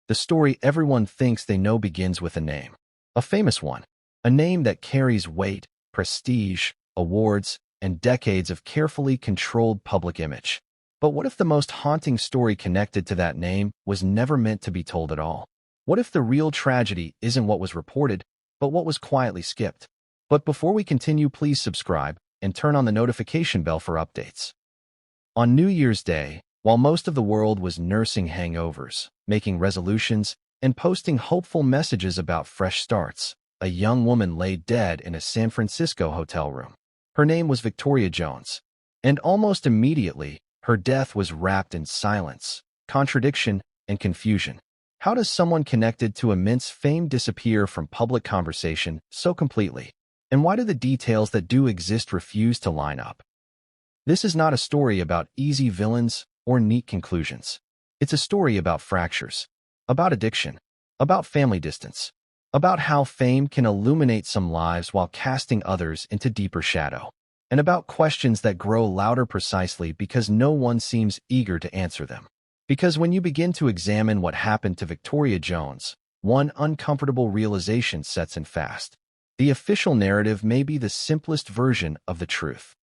The story everyone thinks they know begins with a name. A famous one. A name that carries weight, prestige, awards, and decades of carefully controlled public image. But what if the most haunting story connected to that name was never meant to be told at all? What if the real tragedy isn't what was reported, but what was quietly skipped? But before we continue, please subscribe and turn on the notification bell for updates. On New Year's Day, while most of the world was nursing hangovers, making resolutions, and posting hopeful messages about fresh starts, a young woman lay dead in a San Francisco hotel room. Her name was Victoria Jones, and almost immediately, her death was wrapped in silence, contradiction, and confusion. How does someone connected to immense fame disappear from public conversation so completely? And why do the details that do exist refuse to line up? This is not a story about easy villains or neat conclusions. It's a story about fractures, about addiction, about family distance, about how fame can illuminate some lives while casting others into deeper shadow, and about questions that grow louder precisely because no one seems eager to answer them. Because when you begin to examine what happened to Victoria Jones, one uncomfortable realization sets in fast. The official narrative may be the simplest version of the truth,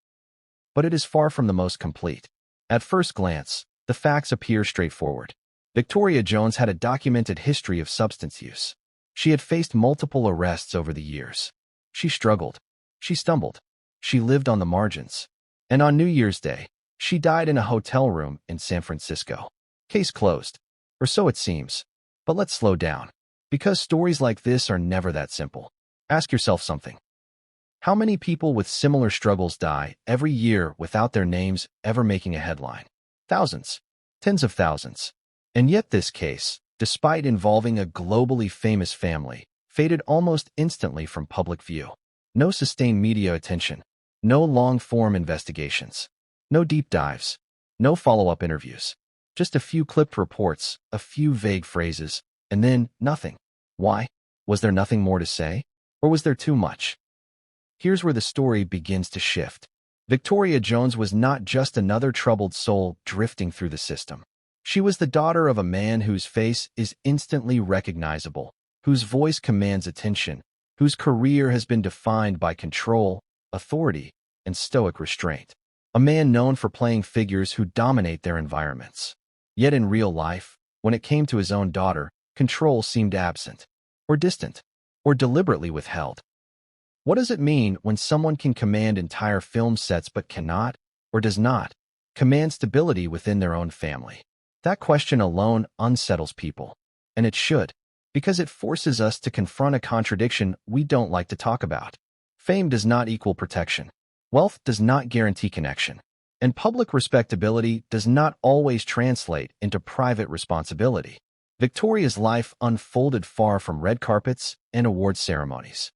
but it is far from the most complete. At first glance, the facts appear straightforward. Victoria Jones had a documented history of substance use. She had faced multiple arrests over the years. She struggled. She stumbled. She lived on the margins. And on New Year's Day, she died in a hotel room in San Francisco. Case closed. Or so it seems. But let's slow down. Because stories like this are never that simple. Ask yourself something. How many people with similar struggles die every year without their names ever making a headline? Thousands. Tens of thousands. And yet this case, despite involving a globally famous family, faded almost instantly from public view. No sustained media attention. No long-form investigations. No deep dives. No follow-up interviews. Just a few clipped reports, a few vague phrases, and then nothing. Why? Was there nothing more to say? Or was there too much? Here's where the story begins to shift. Victoria Jones was not just another troubled soul drifting through the system. She was the daughter of a man whose face is instantly recognizable, whose voice commands attention, whose career has been defined by control, authority, and stoic restraint. A man known for playing figures who dominate their environments. Yet in real life, when it came to his own daughter, control seemed absent, or distant, or deliberately withheld. What does it mean when someone can command entire film sets but cannot, or does not, command stability within their own family? That question alone unsettles people. And it should, because it forces us to confront a contradiction we don't like to talk about. Fame does not equal protection. Wealth does not guarantee connection. And public respectability does not always translate into private responsibility. Victoria's life unfolded far from red carpets and award ceremonies.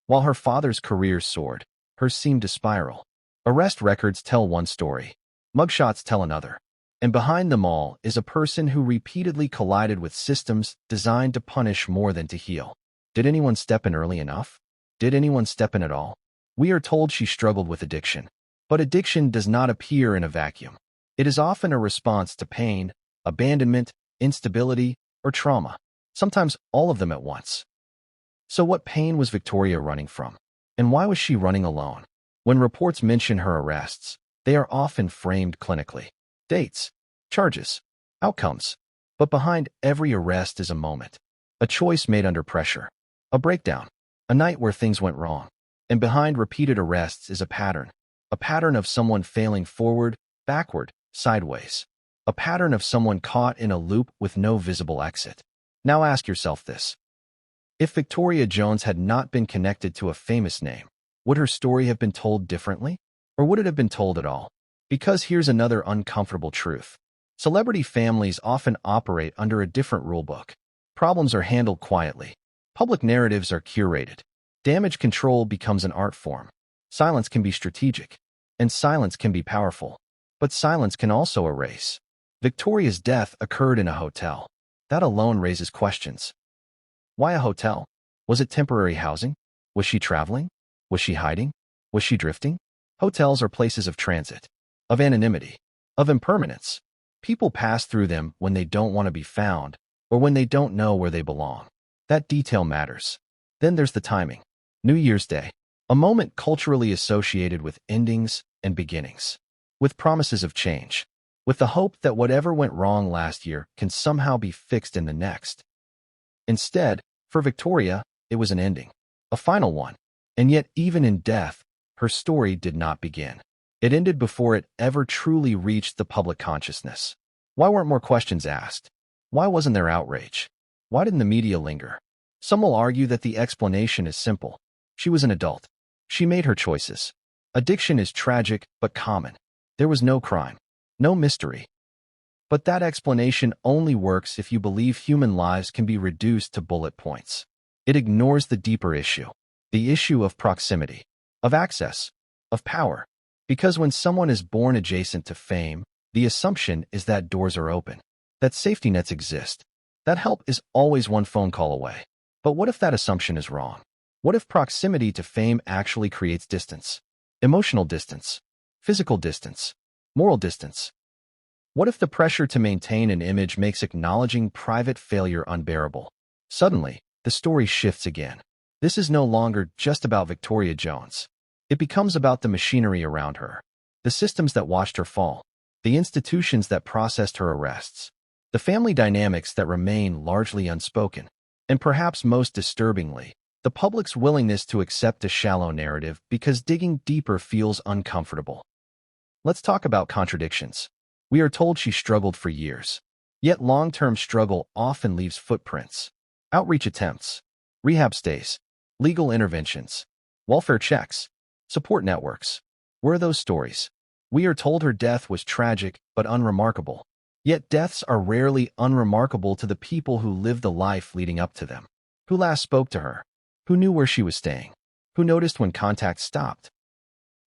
While her father's career soared, hers seemed to spiral. Arrest records tell one story. Mugshots tell another. And behind them all is a person who repeatedly collided with systems designed to punish more than to heal. Did anyone step in early enough? Did anyone step in at all? We are told she struggled with addiction. But addiction does not appear in a vacuum. It is often a response to pain, abandonment, instability, or trauma. Sometimes all of them at once. So what pain was Victoria running from? And why was she running alone? When reports mention her arrests, they are often framed clinically. Dates, charges, outcomes. But behind every arrest is a moment. A choice made under pressure. A breakdown. A night where things went wrong. And behind repeated arrests is a pattern. A pattern of someone failing forward, backward, sideways. A pattern of someone caught in a loop with no visible exit. Now ask yourself this. If Victoria Jones had not been connected to a famous name, would her story have been told differently? Or would it have been told at all? Because here's another uncomfortable truth. Celebrity families often operate under a different rulebook. Problems are handled quietly. Public narratives are curated. Damage control becomes an art form. Silence can be strategic. And silence can be powerful. But silence can also erase. Victoria's death occurred in a hotel. That alone raises questions. Why a hotel? Was it temporary housing? Was she traveling? Was she hiding? Was she drifting? Hotels are places of transit, of anonymity, of impermanence. People pass through them when they don't want to be found, or when they don't know where they belong. That detail matters. Then there's the timing. New Year's Day, a moment culturally associated with endings and beginnings, with promises of change, with the hope that whatever went wrong last year can somehow be fixed in the next. Instead, for Victoria, it was an ending, a final one. And yet, even in death, her story did not begin. It ended before it ever truly reached the public consciousness. Why weren't more questions asked? Why wasn't there outrage? Why didn't the media linger? Some will argue that the explanation is simple. She was an adult. She made her choices. Addiction is tragic but common. There was no crime, no mystery. But that explanation only works if you believe human lives can be reduced to bullet points. It ignores the deeper issue, the issue of proximity, of access, of power. Because when someone is born adjacent to fame, the assumption is that doors are open, that safety nets exist, that help is always one phone call away. But what if that assumption is wrong? What if proximity to fame actually creates distance? Emotional distance, physical distance, moral distance. What if the pressure to maintain an image makes acknowledging private failure unbearable? Suddenly, the story shifts again. This is no longer just about Victoria Jones. It becomes about the machinery around her, the systems that watched her fall, the institutions that processed her arrests, the family dynamics that remain largely unspoken, and perhaps most disturbingly, the public's willingness to accept a shallow narrative because digging deeper feels uncomfortable. Let's talk about contradictions. We are told she struggled for years, yet long-term struggle often leaves footprints. Outreach attempts, rehab stays, legal interventions, welfare checks, support networks. Where are those stories? We are told her death was tragic but unremarkable. Yet deaths are rarely unremarkable to the people who lived the life leading up to them. Who last spoke to her? Who knew where she was staying? Who noticed when contact stopped?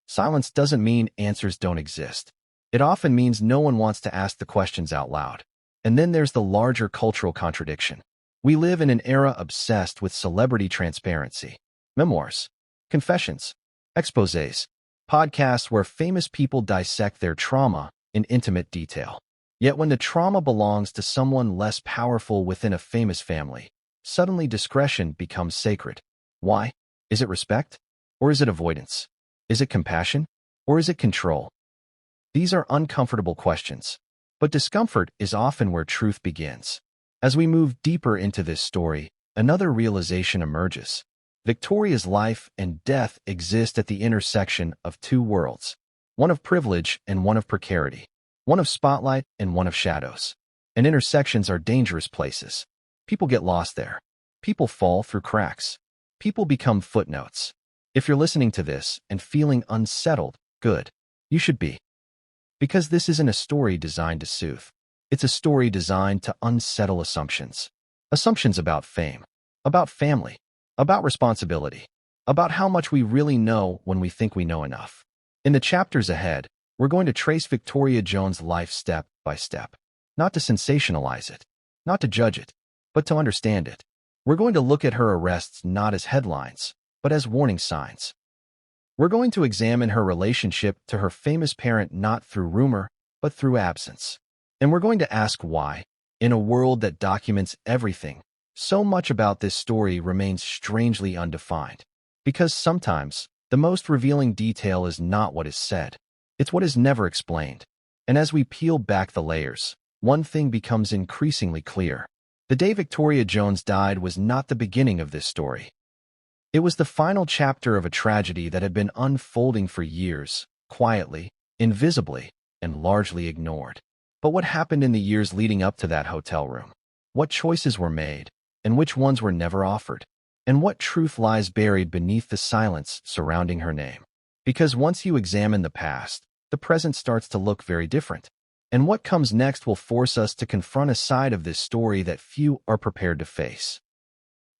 Silence doesn't mean answers don't exist. It often means no one wants to ask the questions out loud. And then there's the larger cultural contradiction. We live in an era obsessed with celebrity transparency, memoirs, confessions, exposés, podcasts where famous people dissect their trauma in intimate detail. Yet when the trauma belongs to someone less powerful within a famous family, suddenly discretion becomes sacred. Why? Is it respect? Or is it avoidance? Is it compassion? Or is it control? These are uncomfortable questions, but discomfort is often where truth begins. As we move deeper into this story, another realization emerges. Victoria's life and death exist at the intersection of two worlds, one of privilege and one of precarity, one of spotlight and one of shadows. And intersections are dangerous places. People get lost there. People fall through cracks. People become footnotes. If you're listening to this and feeling unsettled, good. You should be. Because this isn't a story designed to soothe. It's a story designed to unsettle assumptions. Assumptions about fame, about family, about responsibility, about how much we really know when we think we know enough. In the chapters ahead, we're going to trace Victoria Jones' life step by step. Not to sensationalize it, not to judge it, but to understand it. We're going to look at her arrests not as headlines, but as warning signs. We're going to examine her relationship to her famous parent not through rumor, but through absence. And we're going to ask why, in a world that documents everything, so much about this story remains strangely undefined. Because sometimes, the most revealing detail is not what is said. It's what is never explained. And as we peel back the layers, one thing becomes increasingly clear. The day Victoria Jones died was not the beginning of this story. It was the final chapter of a tragedy that had been unfolding for years, quietly, invisibly, and largely ignored. But what happened in the years leading up to that hotel room? What choices were made, and which ones were never offered? And what truth lies buried beneath the silence surrounding her name? Because once you examine the past, the present starts to look very different. And what comes next will force us to confront a side of this story that few are prepared to face.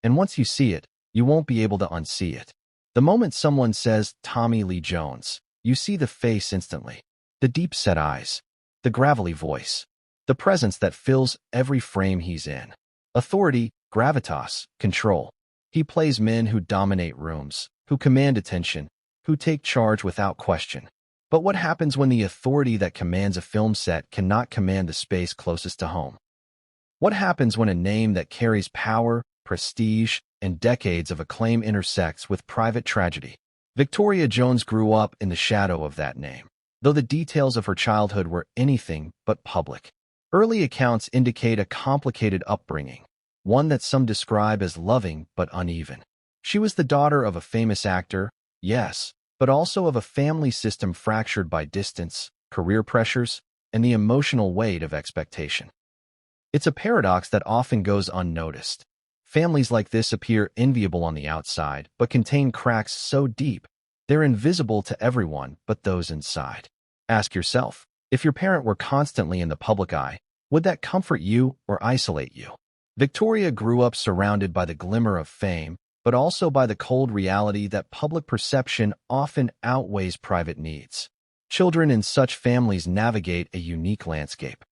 And once you see it, you won't be able to unsee it. The moment someone says Tommy Lee Jones, you see the face instantly. The deep-set eyes, the gravelly voice, the presence that fills every frame he's in. Authority, gravitas, control. He plays men who dominate rooms, who command attention, who take charge without question. But what happens when the authority that commands a film set cannot command the space closest to home? What happens when a name that carries power, prestige, and decades of acclaim intersects with private tragedy? Victoria Jones grew up in the shadow of that name, though the details of her childhood were anything but public. Early accounts indicate a complicated upbringing, one that some describe as loving but uneven. She was the daughter of a famous actor, yes, but also of a family system fractured by distance, career pressures, and the emotional weight of expectation. It's a paradox that often goes unnoticed. Families like this appear enviable on the outside, but contain cracks so deep, they're invisible to everyone but those inside. Ask yourself, if your parent were constantly in the public eye, would that comfort you or isolate you? Victoria grew up surrounded by the glimmer of fame, but also by the cold reality that public perception often outweighs private needs. Children in such families navigate a unique landscape.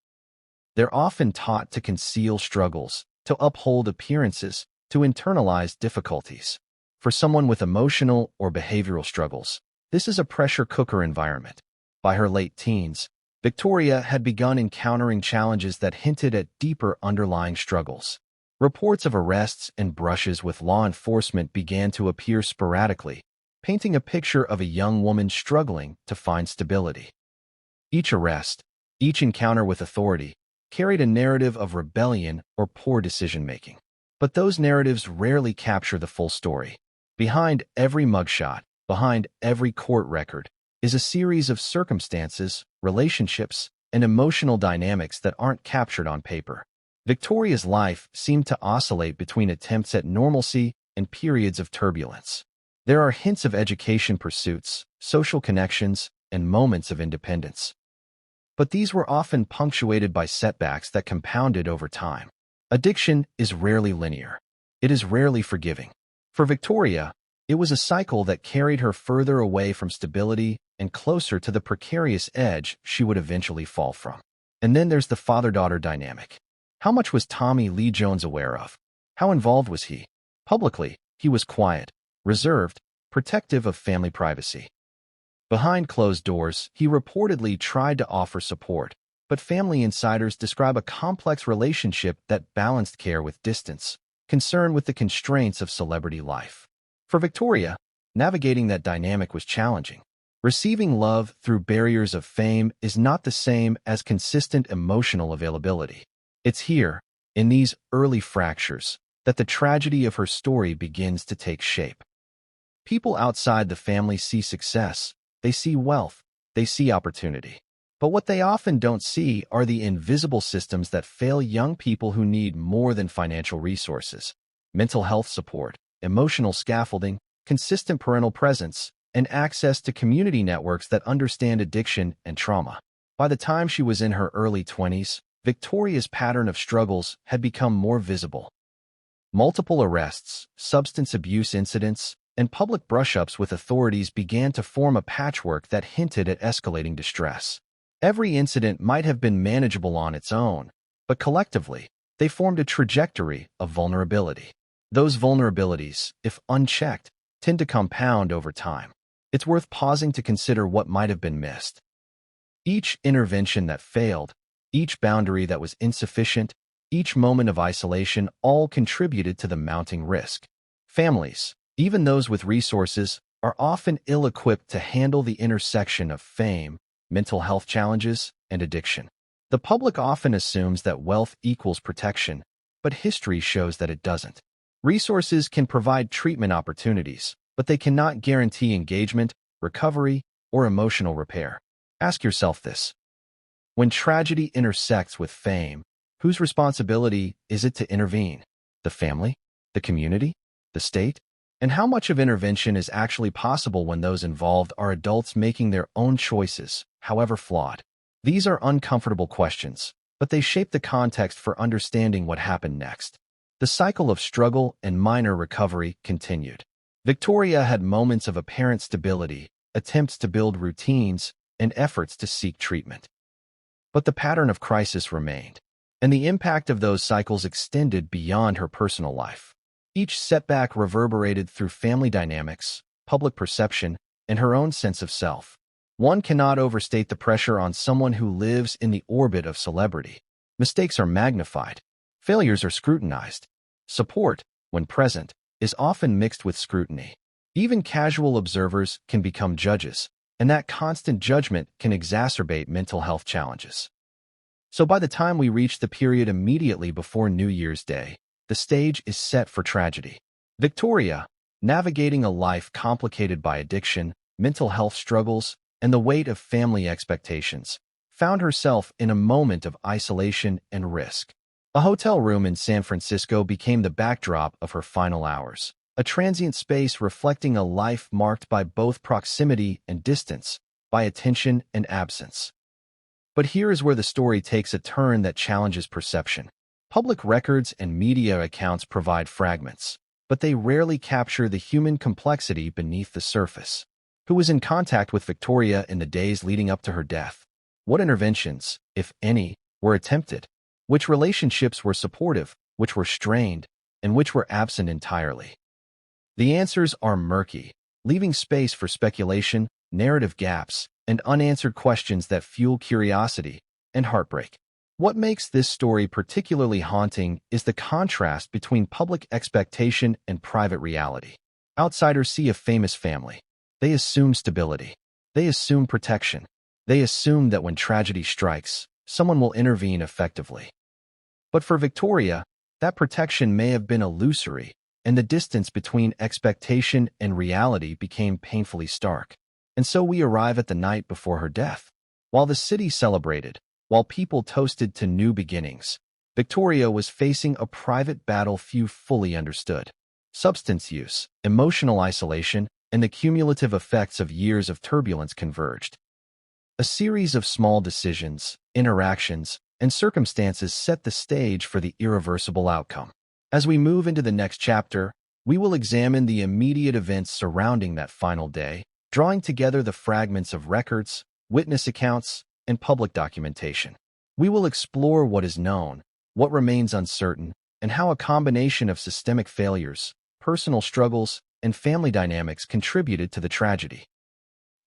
They're often taught to conceal struggles, to uphold appearances, to internalize difficulties. For someone with emotional or behavioral struggles, this is a pressure cooker environment. By her late teens, Victoria had begun encountering challenges that hinted at deeper underlying struggles. Reports of arrests and brushes with law enforcement began to appear sporadically, painting a picture of a young woman struggling to find stability. Each arrest, each encounter with authority, carried a narrative of rebellion or poor decision-making. But those narratives rarely capture the full story. Behind every mugshot, behind every court record, is a series of circumstances, relationships, and emotional dynamics that aren't captured on paper. Victoria's life seemed to oscillate between attempts at normalcy and periods of turbulence. There are hints of education pursuits, social connections, and moments of independence. But these were often punctuated by setbacks that compounded over time. Addiction is rarely linear. It is rarely forgiving. For Victoria, it was a cycle that carried her further away from stability and closer to the precarious edge she would eventually fall from. And then there's the father-daughter dynamic. How much was Tommy Lee Jones aware of? How involved was he? Publicly, he was quiet, reserved, protective of family privacy. Behind closed doors, he reportedly tried to offer support, but family insiders describe a complex relationship that balanced care with distance, concern with the constraints of celebrity life. For Victoria, navigating that dynamic was challenging. Receiving love through barriers of fame is not the same as consistent emotional availability. It's here, in these early fractures, that the tragedy of her story begins to take shape. People outside the family see success, they see wealth, they see opportunity. But what they often don't see are the invisible systems that fail young people who need more than financial resources: mental health support, emotional scaffolding, consistent parental presence, and access to community networks that understand addiction and trauma. By the time she was in her early 20s, Victoria's pattern of struggles had become more visible. Multiple arrests, substance abuse incidents, and public brush-ups with authorities began to form a patchwork that hinted at escalating distress. Every incident might have been manageable on its own, but collectively, they formed a trajectory of vulnerability. Those vulnerabilities, if unchecked, tend to compound over time. It's worth pausing to consider what might have been missed. Each intervention that failed, each boundary that was insufficient, each moment of isolation all contributed to the mounting risk. Families, even those with resources, are often ill-equipped to handle the intersection of fame, mental health challenges, and addiction. The public often assumes that wealth equals protection, but history shows that it doesn't. Resources can provide treatment opportunities, but they cannot guarantee engagement, recovery, or emotional repair. Ask yourself this. When tragedy intersects with fame, whose responsibility is it to intervene? The family? The community? The state? And how much of intervention is actually possible when those involved are adults making their own choices, however flawed? These are uncomfortable questions, but they shape the context for understanding what happened next. The cycle of struggle and minor recovery continued. Victoria had moments of apparent stability, attempts to build routines, and efforts to seek treatment. But the pattern of crisis remained, and the impact of those cycles extended beyond her personal life. Each setback reverberated through family dynamics, public perception, and her own sense of self. One cannot overstate the pressure on someone who lives in the orbit of celebrity. Mistakes are magnified. Failures are scrutinized. Support, when present, is often mixed with scrutiny. Even casual observers can become judges, and that constant judgment can exacerbate mental health challenges. So by the time we reach the period immediately before New Year's Day, the stage is set for tragedy. Victoria, navigating a life complicated by addiction, mental health struggles, and the weight of family expectations, found herself in a moment of isolation and risk. A hotel room in San Francisco became the backdrop of her final hours, a transient space reflecting a life marked by both proximity and distance, by attention and absence. But here is where the story takes a turn that challenges perception. Public records and media accounts provide fragments, but they rarely capture the human complexity beneath the surface. Who was in contact with Victoria in the days leading up to her death? What interventions, if any, were attempted? Which relationships were supportive, which were strained, and which were absent entirely? The answers are murky, leaving space for speculation, narrative gaps, and unanswered questions that fuel curiosity and heartbreak. What makes this story particularly haunting is the contrast between public expectation and private reality. Outsiders see a famous family. They assume stability. They assume protection. They assume that when tragedy strikes, someone will intervene effectively. But for Victoria, that protection may have been illusory, and the distance between expectation and reality became painfully stark. And so we arrive at the night before her death. While the city celebrated, while people toasted to new beginnings, Victoria was facing a private battle few fully understood. Substance use, emotional isolation, and the cumulative effects of years of turbulence converged. A series of small decisions, interactions, and circumstances set the stage for the irreversible outcome. As we move into the next chapter, we will examine the immediate events surrounding that final day, drawing together the fragments of records, witness accounts, and public documentation. We will explore what is known, what remains uncertain, and how a combination of systemic failures, personal struggles, and family dynamics contributed to the tragedy.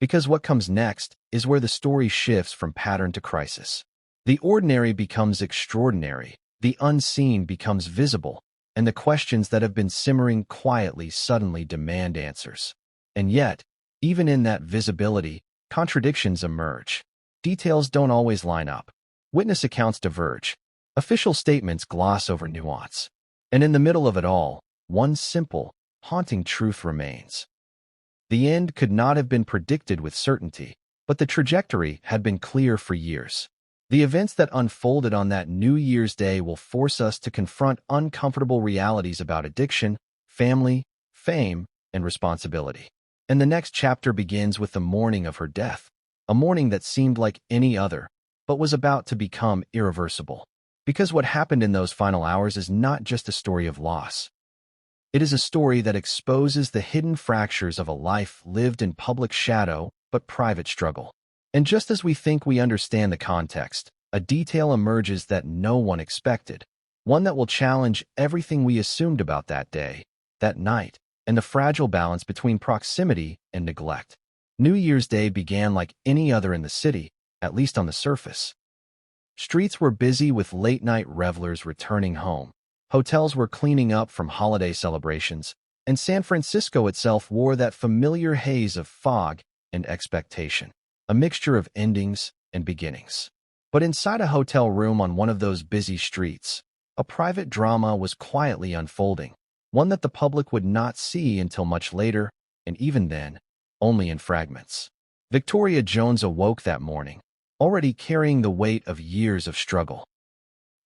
Because what comes next is where the story shifts from pattern to crisis. The ordinary becomes extraordinary, the unseen becomes visible, and the questions that have been simmering quietly suddenly demand answers. And yet, even in that visibility, contradictions emerge. Details don't always line up. Witness accounts diverge. Official statements gloss over nuance. And in the middle of it all, one simple, haunting truth remains. The end could not have been predicted with certainty, but the trajectory had been clear for years. The events that unfolded on that New Year's Day will force us to confront uncomfortable realities about addiction, family, fame, and responsibility. And the next chapter begins with the morning of her death, a morning that seemed like any other, but was about to become irreversible. Because what happened in those final hours is not just a story of loss. It is a story that exposes the hidden fractures of a life lived in public shadow but private struggle. And just as we think we understand the context, a detail emerges that no one expected, one that will challenge everything we assumed about that day, that night, and the fragile balance between proximity and neglect. New Year's Day began like any other in the city, at least on the surface. Streets were busy with late-night revelers returning home. Hotels were cleaning up from holiday celebrations, and San Francisco itself wore that familiar haze of fog and expectation, a mixture of endings and beginnings. But inside a hotel room on one of those busy streets, a private drama was quietly unfolding, one that the public would not see until much later, and even then, only in fragments. Victoria Jones awoke that morning, already carrying the weight of years of struggle.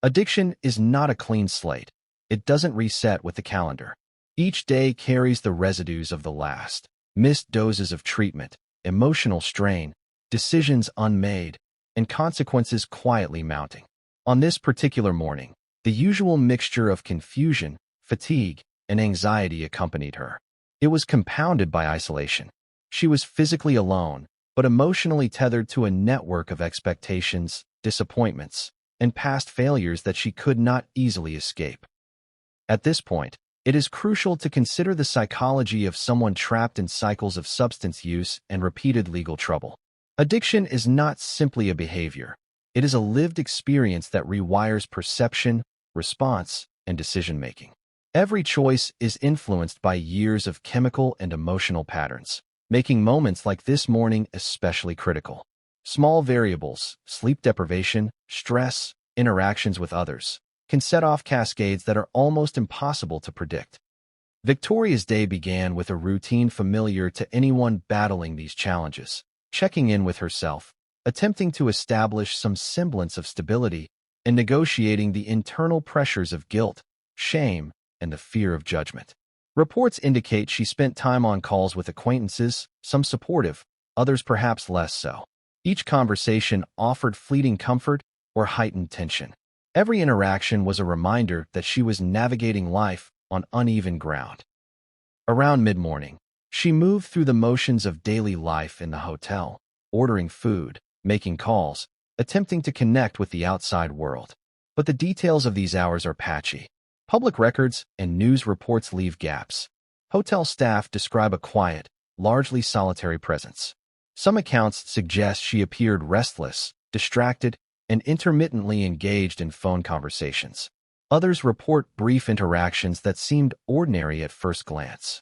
Addiction is not a clean slate. It doesn't reset with the calendar. Each day carries the residues of the last, missed doses of treatment, emotional strain, decisions unmade, and consequences quietly mounting. On this particular morning, the usual mixture of confusion, fatigue, and anxiety accompanied her. It was compounded by isolation. She was physically alone, but emotionally tethered to a network of expectations, disappointments, and past failures that she could not easily escape. At this point, it is crucial to consider the psychology of someone trapped in cycles of substance use and repeated legal trouble. Addiction is not simply a behavior. It is a lived experience that rewires perception, response, and decision-making. Every choice is influenced by years of chemical and emotional patterns, making moments like this morning especially critical. Small variables, sleep deprivation, stress, interactions with others, can set off cascades that are almost impossible to predict. Victoria's day began with a routine familiar to anyone battling these challenges, checking in with herself, attempting to establish some semblance of stability, and negotiating the internal pressures of guilt, shame, and the fear of judgment. Reports indicate she spent time on calls with acquaintances, some supportive, others perhaps less so. Each conversation offered fleeting comfort or heightened tension. Every interaction was a reminder that she was navigating life on uneven ground. Around mid-morning, she moved through the motions of daily life in the hotel, ordering food, making calls, attempting to connect with the outside world. But the details of these hours are patchy. Public records and news reports leave gaps. Hotel staff describe a quiet, largely solitary presence. Some accounts suggest she appeared restless, distracted, and intermittently engaged in phone conversations. Others report brief interactions that seemed ordinary at first glance.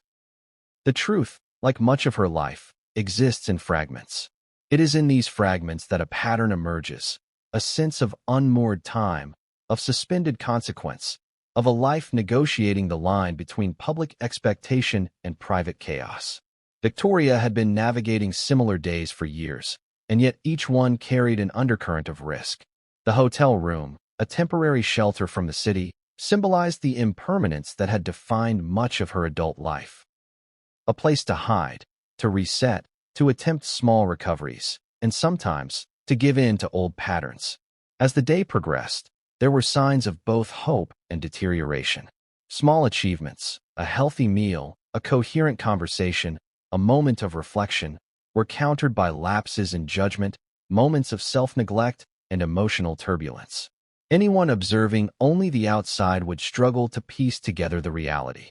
The truth, like much of her life, exists in fragments. It is in these fragments that a pattern emerges, a sense of unmoored time, of suspended consequence, of a life negotiating the line between public expectation and private chaos. Victoria had been navigating similar days for years, and yet each one carried an undercurrent of risk. The hotel room, a temporary shelter from the city, symbolized the impermanence that had defined much of her adult life. A place to hide, to reset, to attempt small recoveries, and sometimes to give in to old patterns. As the day progressed, there were signs of both hope and deterioration. Small achievements, a healthy meal, a coherent conversation, a moment of reflection, were countered by lapses in judgment, moments of self-neglect, and emotional turbulence. Anyone observing only the outside would struggle to piece together the reality.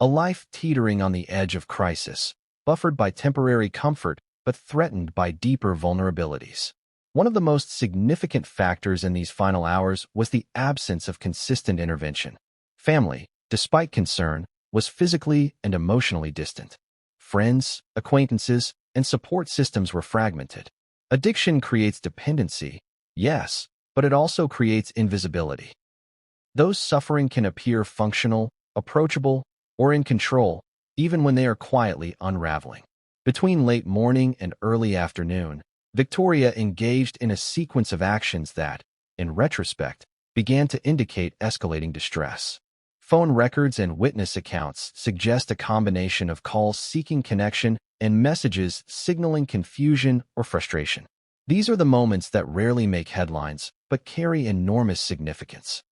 A life teetering on the edge of crisis, buffered by temporary comfort but threatened by deeper vulnerabilities. One of the most significant factors in these final hours was the absence of consistent intervention. Family, despite concern, was physically and emotionally distant. Friends, acquaintances, and support systems were fragmented. Addiction creates dependency, yes, but it also creates invisibility. Those suffering can appear functional, approachable, or in control, even when they are quietly unraveling. Between late morning and early afternoon, Victoria engaged in a sequence of actions that, in retrospect, began to indicate escalating distress. Phone records and witness accounts suggest a combination of calls seeking connection and messages signaling confusion or frustration. These are the moments that rarely make headlines, but carry enormous significance.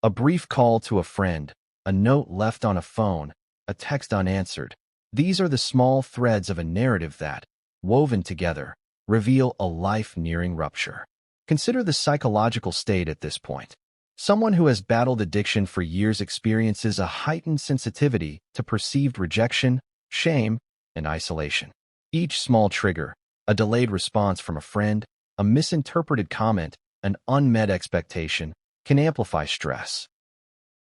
A brief call to a friend, a note left on a phone, a text unanswered. These are the small threads of a narrative that, woven together, reveal a life nearing rupture. Consider the psychological state at this point. Someone who has battled addiction for years experiences a heightened sensitivity to perceived rejection, shame, and isolation. Each small trigger, a delayed response from a friend, a misinterpreted comment, an unmet expectation, can amplify stress.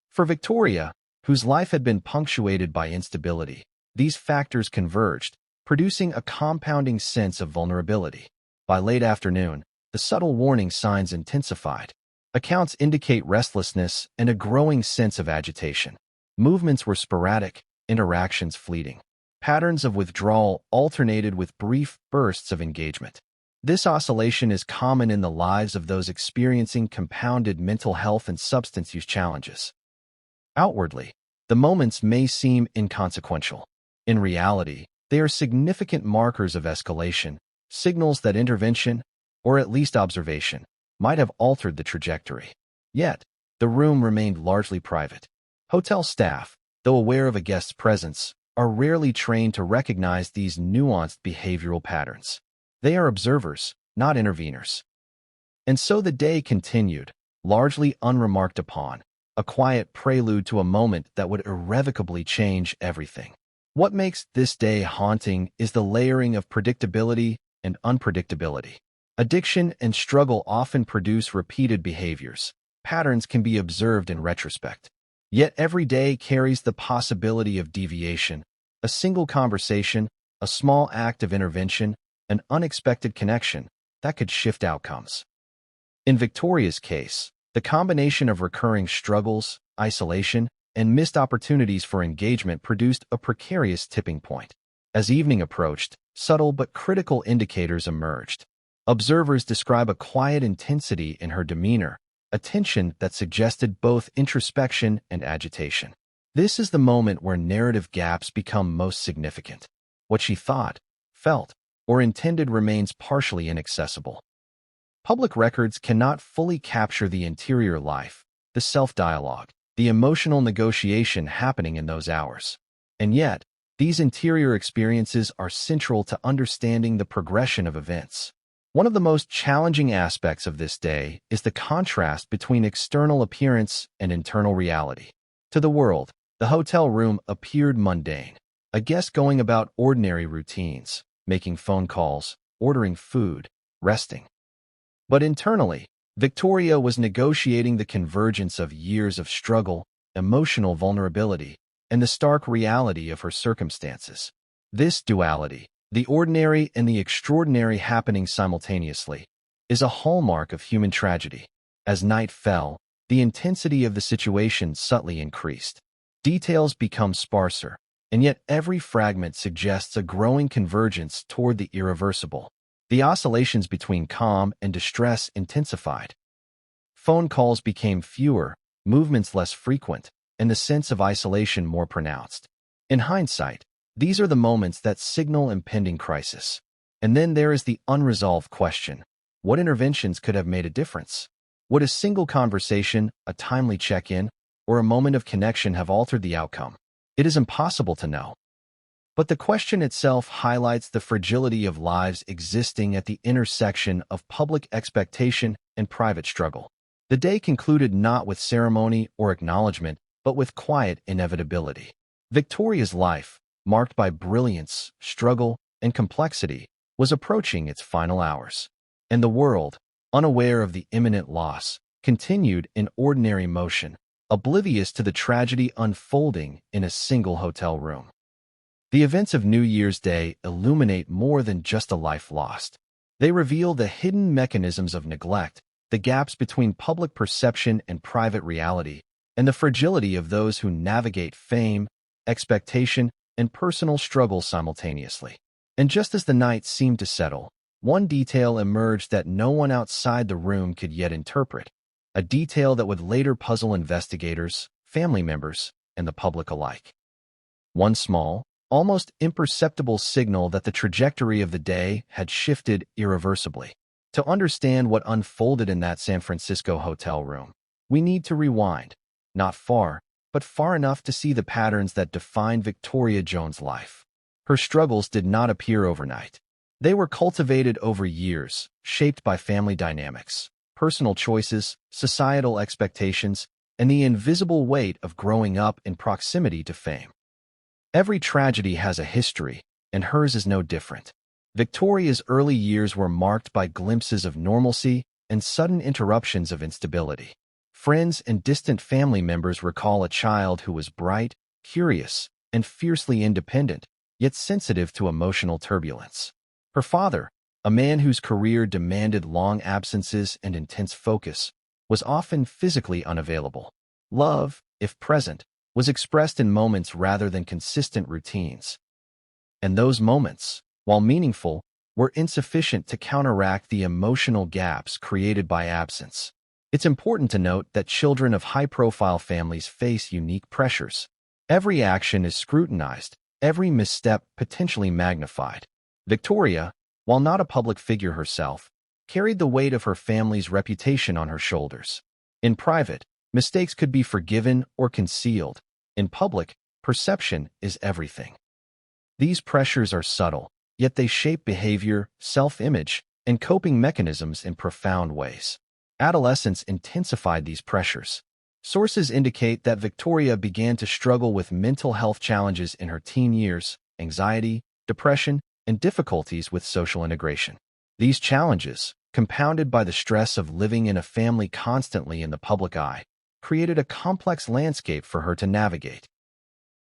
For Victoria, whose life had been punctuated by instability, these factors converged, producing a compounding sense of vulnerability. By late afternoon, the subtle warning signs intensified. Accounts indicate restlessness and a growing sense of agitation. Movements were sporadic, interactions fleeting. Patterns of withdrawal alternated with brief bursts of engagement. This oscillation is common in the lives of those experiencing compounded mental health and substance use challenges. Outwardly, the moments may seem inconsequential. In reality, they are significant markers of escalation, signals that intervention, or at least observation, might have altered the trajectory. Yet, the room remained largely private. Hotel staff, though aware of a guest's presence, are rarely trained to recognize these nuanced behavioral patterns. They are observers, not interveners. And so the day continued, largely unremarked upon, a quiet prelude to a moment that would irrevocably change everything. What makes this day haunting is the layering of predictability and unpredictability. Addiction and struggle often produce repeated behaviors, patterns can be observed in retrospect. Yet every day carries the possibility of deviation. A single conversation, a small act of intervention, an unexpected connection that could shift outcomes. In Victoria's case, the combination of recurring struggles, isolation, and missed opportunities for engagement produced a precarious tipping point. As evening approached, subtle but critical indicators emerged. Observers describe a quiet intensity in her demeanor, a tension that suggested both introspection and agitation. This is the moment where narrative gaps become most significant. What she thought, felt, or intended remains partially inaccessible. Public records cannot fully capture the interior life, the self-dialogue, the emotional negotiation happening in those hours. And yet, these interior experiences are central to understanding the progression of events. One of the most challenging aspects of this day is the contrast between external appearance and internal reality. To the world, the hotel room appeared mundane, a guest going about ordinary routines, making phone calls, ordering food, resting. But internally, Victoria was negotiating the convergence of years of struggle, emotional vulnerability, and the stark reality of her circumstances. This duality, the ordinary and the extraordinary happening simultaneously, is a hallmark of human tragedy. As night fell, the intensity of the situation subtly increased. Details become sparser, and yet every fragment suggests a growing convergence toward the irreversible. The oscillations between calm and distress intensified. Phone calls became fewer, movements less frequent, and the sense of isolation more pronounced. In hindsight, these are the moments that signal impending crisis. And then there is the unresolved question: what interventions could have made a difference? Would a single conversation, a timely check-in, or a moment of connection have altered the outcome? It is impossible to know. But the question itself highlights the fragility of lives existing at the intersection of public expectation and private struggle. The day concluded not with ceremony or acknowledgement, but with quiet inevitability. Victoria's life, marked by brilliance, struggle, and complexity, was approaching its final hours. And the world, unaware of the imminent loss, continued in ordinary motion, oblivious to the tragedy unfolding in a single hotel room. The events of New Year's Day illuminate more than just a life lost. They reveal the hidden mechanisms of neglect, the gaps between public perception and private reality, and the fragility of those who navigate fame, expectation, and personal struggle simultaneously. And just as the night seemed to settle, one detail emerged that no one outside the room could yet interpret, a detail that would later puzzle investigators, family members, and the public alike. One small, almost imperceptible signal that the trajectory of the day had shifted irreversibly. To understand what unfolded in that San Francisco hotel room, we need to rewind, not far, but far enough to see the patterns that defined Victoria Jones' life. Her struggles did not appear overnight. They were cultivated over years, shaped by family dynamics, personal choices, societal expectations, and the invisible weight of growing up in proximity to fame. Every tragedy has a history, and hers is no different. Victoria's early years were marked by glimpses of normalcy and sudden interruptions of instability. Friends and distant family members recall a child who was bright, curious, and fiercely independent, yet sensitive to emotional turbulence. Her father, a man whose career demanded long absences and intense focus, was often physically unavailable. Love, if present, was expressed in moments rather than consistent routines. And those moments, while meaningful, were insufficient to counteract the emotional gaps created by absence. It's important to note that children of high-profile families face unique pressures. Every action is scrutinized, every misstep potentially magnified. Victoria, while not a public figure herself, carried the weight of her family's reputation on her shoulders. In private, mistakes could be forgiven or concealed. In public, perception is everything. These pressures are subtle, yet they shape behavior, self-image, and coping mechanisms in profound ways. Adolescence intensified these pressures. Sources indicate that Victoria began to struggle with mental health challenges in her teen years, anxiety, depression, and difficulties with social integration. These challenges, compounded by the stress of living in a family constantly in the public eye, created a complex landscape for her to navigate.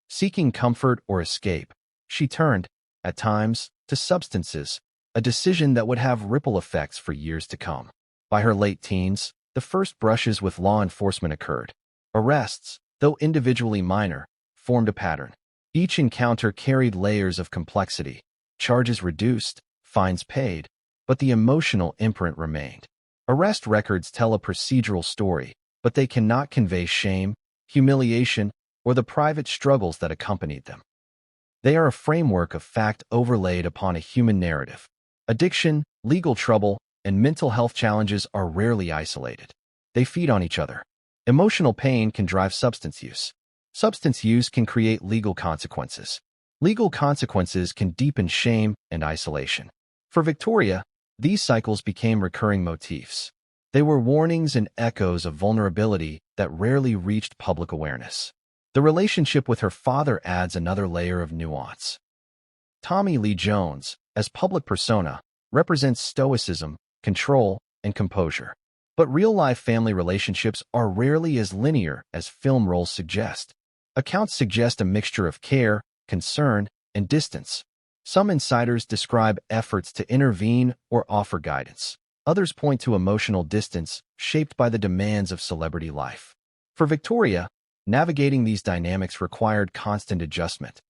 Seeking comfort or escape, she turned, at times, to substances, a decision that would have ripple effects for years to come. By her late teens, the first brushes with law enforcement occurred. Arrests, though individually minor, formed a pattern. Each encounter carried layers of complexity, charges reduced, fines paid, but the emotional imprint remained. Arrest records tell a procedural story, but they cannot convey shame, humiliation, or the private struggles that accompanied them. They are a framework of fact overlaid upon a human narrative. Addiction, legal trouble, and mental health challenges are rarely isolated. They feed on each other. Emotional pain can drive substance use. Substance use can create legal consequences. Legal consequences can deepen shame and isolation. For Victoria, these cycles became recurring motifs. They were warnings and echoes of vulnerability that rarely reached public awareness. The relationship with her father adds another layer of nuance. Tommy Lee Jones, as public persona, represents stoicism, control, and composure. But real-life family relationships are rarely as linear as film roles suggest. Accounts suggest a mixture of care, concern, and distance. Some insiders describe efforts to intervene or offer guidance. Others point to emotional distance shaped by the demands of celebrity life. For Victoria, navigating these dynamics required constant adjustment.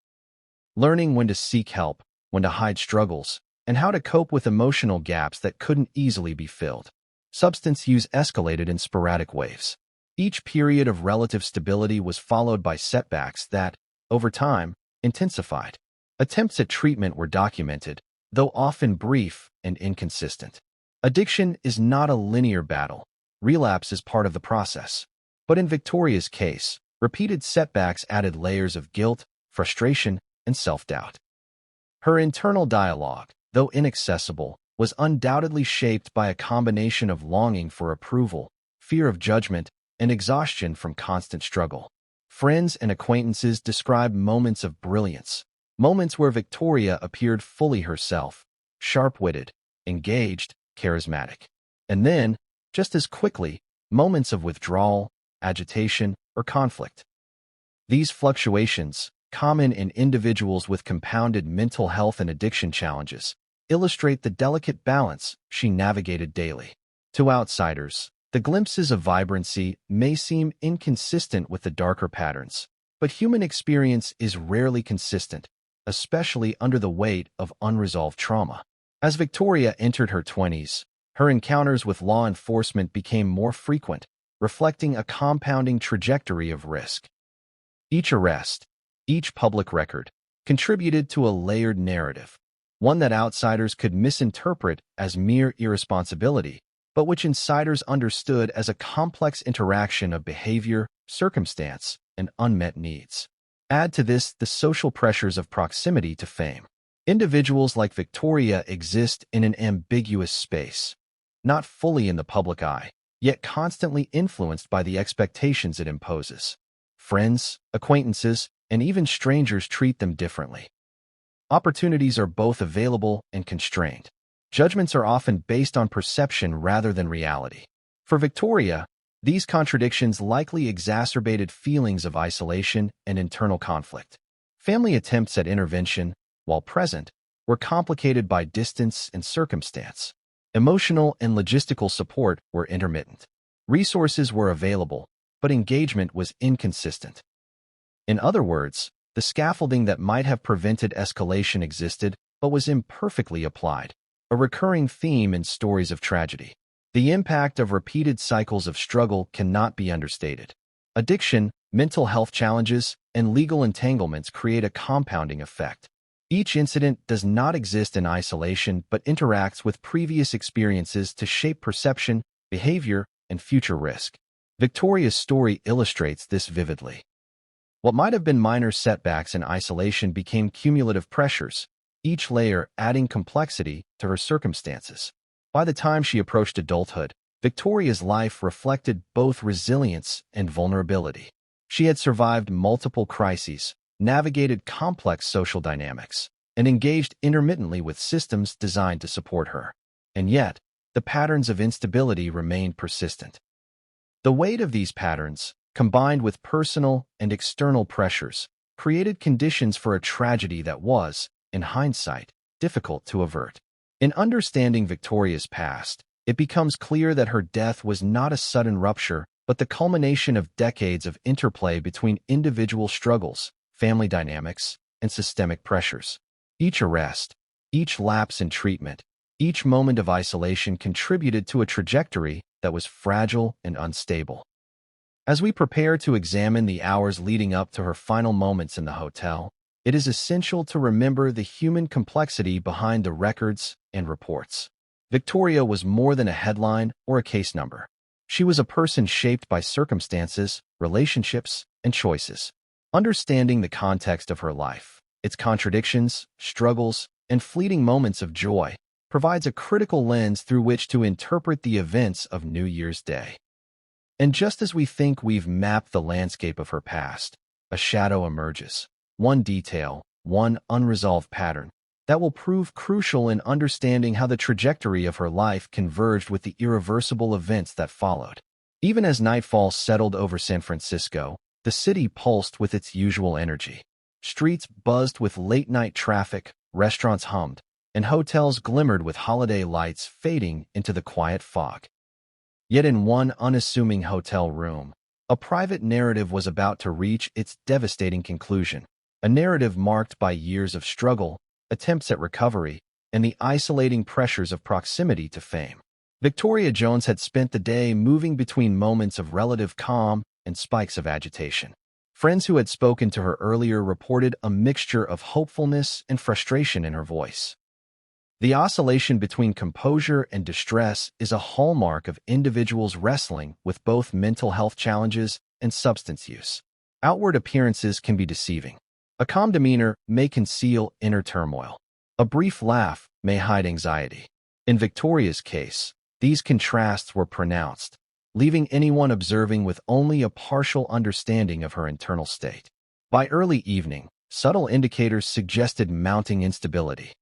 Learning when to seek help, when to hide struggles, and how to cope with emotional gaps that couldn't easily be filled. Substance use escalated in sporadic waves. Each period of relative stability was followed by setbacks that, over time, intensified. Attempts at treatment were documented, though often brief and inconsistent. Addiction is not a linear battle. Relapse is part of the process. But in Victoria's case, repeated setbacks added layers of guilt, frustration, and self-doubt. Her internal dialogue, though inaccessible, was undoubtedly shaped by a combination of longing for approval, fear of judgment, and exhaustion from constant struggle. Friends and acquaintances describe moments of brilliance, moments where Victoria appeared fully herself, sharp-witted, engaged, charismatic. And then, just as quickly, moments of withdrawal, agitation, or conflict. These fluctuations, common in individuals with compounded mental health and addiction challenges, illustrate the delicate balance she navigated daily. To outsiders, the glimpses of vibrancy may seem inconsistent with the darker patterns, but human experience is rarely consistent, especially under the weight of unresolved trauma. As Victoria entered her 20s, her encounters with law enforcement became more frequent, reflecting a compounding trajectory of risk. Each arrest, each public record, contributed to a layered narrative, one that outsiders could misinterpret as mere irresponsibility, but which insiders understood as a complex interaction of behavior, circumstance, and unmet needs. Add to this the social pressures of proximity to fame. Individuals like Victoria exist in an ambiguous space, not fully in the public eye, yet constantly influenced by the expectations it imposes. Friends, acquaintances, and even strangers treat them differently. Opportunities are both available and constrained. Judgments are often based on perception rather than reality. For Victoria, these contradictions likely exacerbated feelings of isolation and internal conflict. Family attempts at intervention, while present, were complicated by distance and circumstance. Emotional and logistical support were intermittent. Resources were available, but engagement was inconsistent. In other words, the scaffolding that might have prevented escalation existed, but was imperfectly applied, a recurring theme in stories of tragedy. The impact of repeated cycles of struggle cannot be understated. Addiction, mental health challenges, and legal entanglements create a compounding effect. Each incident does not exist in isolation but interacts with previous experiences to shape perception, behavior, and future risk. Victoria's story illustrates this vividly. What might have been minor setbacks in isolation became cumulative pressures, each layer adding complexity to her circumstances. By the time she approached adulthood, Victoria's life reflected both resilience and vulnerability. She had survived multiple crises, navigated complex social dynamics, and engaged intermittently with systems designed to support her. And yet, the patterns of instability remained persistent. The weight of these patterns, combined with personal and external pressures, created conditions for a tragedy that was, in hindsight, difficult to avert. In understanding Victoria's past, it becomes clear that her death was not a sudden rupture, but the culmination of decades of interplay between individual struggles, family dynamics, and systemic pressures. Each arrest, each lapse in treatment, each moment of isolation contributed to a trajectory that was fragile and unstable. As we prepare to examine the hours leading up to her final moments in the hotel, it is essential to remember the human complexity behind the records and reports. Victoria was more than a headline or a case number. She was a person shaped by circumstances, relationships, and choices. Understanding the context of her life, its contradictions, struggles, and fleeting moments of joy, provides a critical lens through which to interpret the events of New Year's Day. And just as we think we've mapped the landscape of her past, a shadow emerges. One detail, one unresolved pattern, that will prove crucial in understanding how the trajectory of her life converged with the irreversible events that followed. Even as nightfall settled over San Francisco, the city pulsed with its usual energy. Streets buzzed with late-night traffic, restaurants hummed, and hotels glimmered with holiday lights fading into the quiet fog. Yet in one unassuming hotel room, a private narrative was about to reach its devastating conclusion, a narrative marked by years of struggle, attempts at recovery, and the isolating pressures of proximity to fame. Victoria Jones had spent the day moving between moments of relative calm and spikes of agitation. Friends who had spoken to her earlier reported a mixture of hopefulness and frustration in her voice. The oscillation between composure and distress is a hallmark of individuals wrestling with both mental health challenges and substance use. Outward appearances can be deceiving. A calm demeanor may conceal inner turmoil. A brief laugh may hide anxiety. In Victoria's case, these contrasts were pronounced, leaving anyone observing with only a partial understanding of her internal state. By early evening, subtle indicators suggested mounting instability.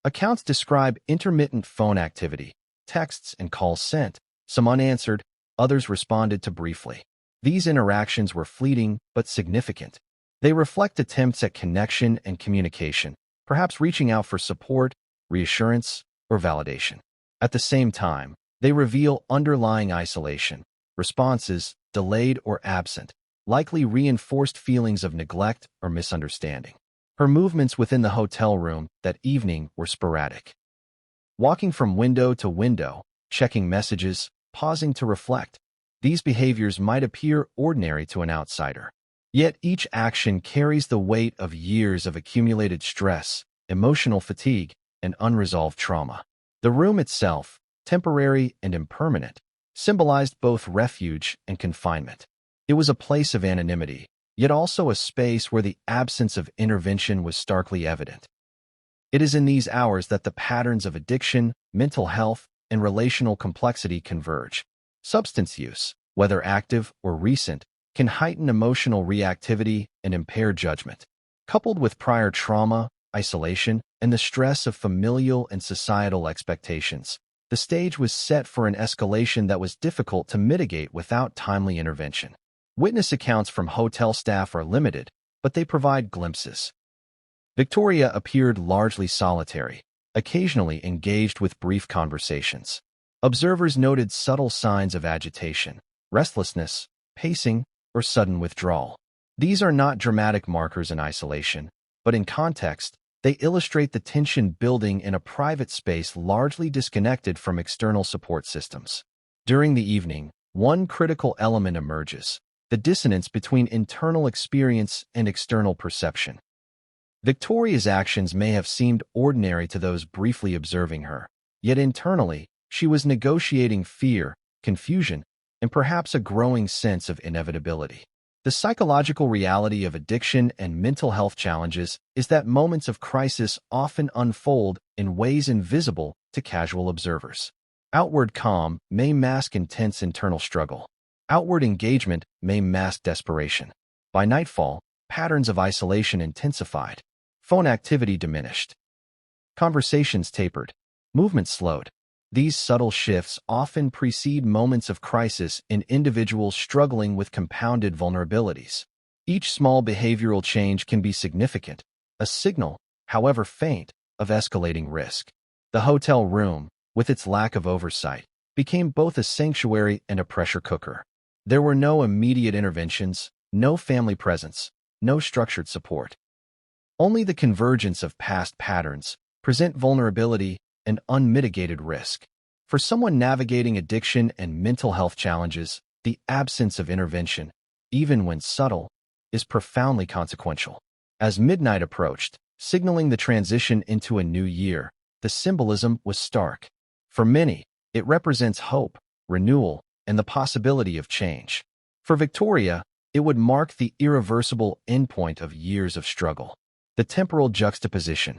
Accounts describe intermittent phone activity, texts and calls sent, some unanswered, others responded to briefly. These interactions were fleeting but significant. They reflect attempts at connection and communication, perhaps reaching out for support, reassurance, or validation. At the same time, they reveal underlying isolation, responses, delayed or absent, likely reinforced feelings of neglect or misunderstanding. Her movements within the hotel room that evening were sporadic. Walking from window to window, checking messages, pausing to reflect, these behaviors might appear ordinary to an outsider. Yet each action carries the weight of years of accumulated stress, emotional fatigue, and unresolved trauma. The room itself, temporary and impermanent, symbolized both refuge and confinement. It was a place of anonymity, yet also a space where the absence of intervention was starkly evident. It is in these hours that the patterns of addiction, mental health, and relational complexity converge. Substance use, whether active or recent, can heighten emotional reactivity and impair judgment. Coupled with prior trauma, isolation, and the stress of familial and societal expectations, the stage was set for an escalation that was difficult to mitigate without timely intervention. Witness accounts from hotel staff are limited, but they provide glimpses. Victoria appeared largely solitary, occasionally engaged with brief conversations. Observers noted subtle signs of agitation, restlessness, pacing, or sudden withdrawal. These are not dramatic markers in isolation, but in context, they illustrate the tension building in a private space largely disconnected from external support systems. During the evening, one critical element emerges: the dissonance between internal experience and external perception. Victoria's actions may have seemed ordinary to those briefly observing her, yet internally, she was negotiating fear, confusion, and perhaps a growing sense of inevitability. The psychological reality of addiction and mental health challenges is that moments of crisis often unfold in ways invisible to casual observers. Outward calm may mask intense internal struggle. Outward engagement may mask desperation. By nightfall, patterns of isolation intensified. Phone activity diminished. Conversations tapered. Movement slowed. These subtle shifts often precede moments of crisis in individuals struggling with compounded vulnerabilities. Each small behavioral change can be significant, a signal, however faint, of escalating risk. The hotel room, with its lack of oversight, became both a sanctuary and a pressure cooker. There were no immediate interventions, no family presence, no structured support. Only the convergence of past patterns present vulnerability and unmitigated risk. For someone navigating addiction and mental health challenges, the absence of intervention, even when subtle, is profoundly consequential. As midnight approached, signaling the transition into a new year, the symbolism was stark. For many, it represents hope, renewal, and the possibility of change. For Victoria, it would mark the irreversible endpoint of years of struggle. The temporal juxtaposition,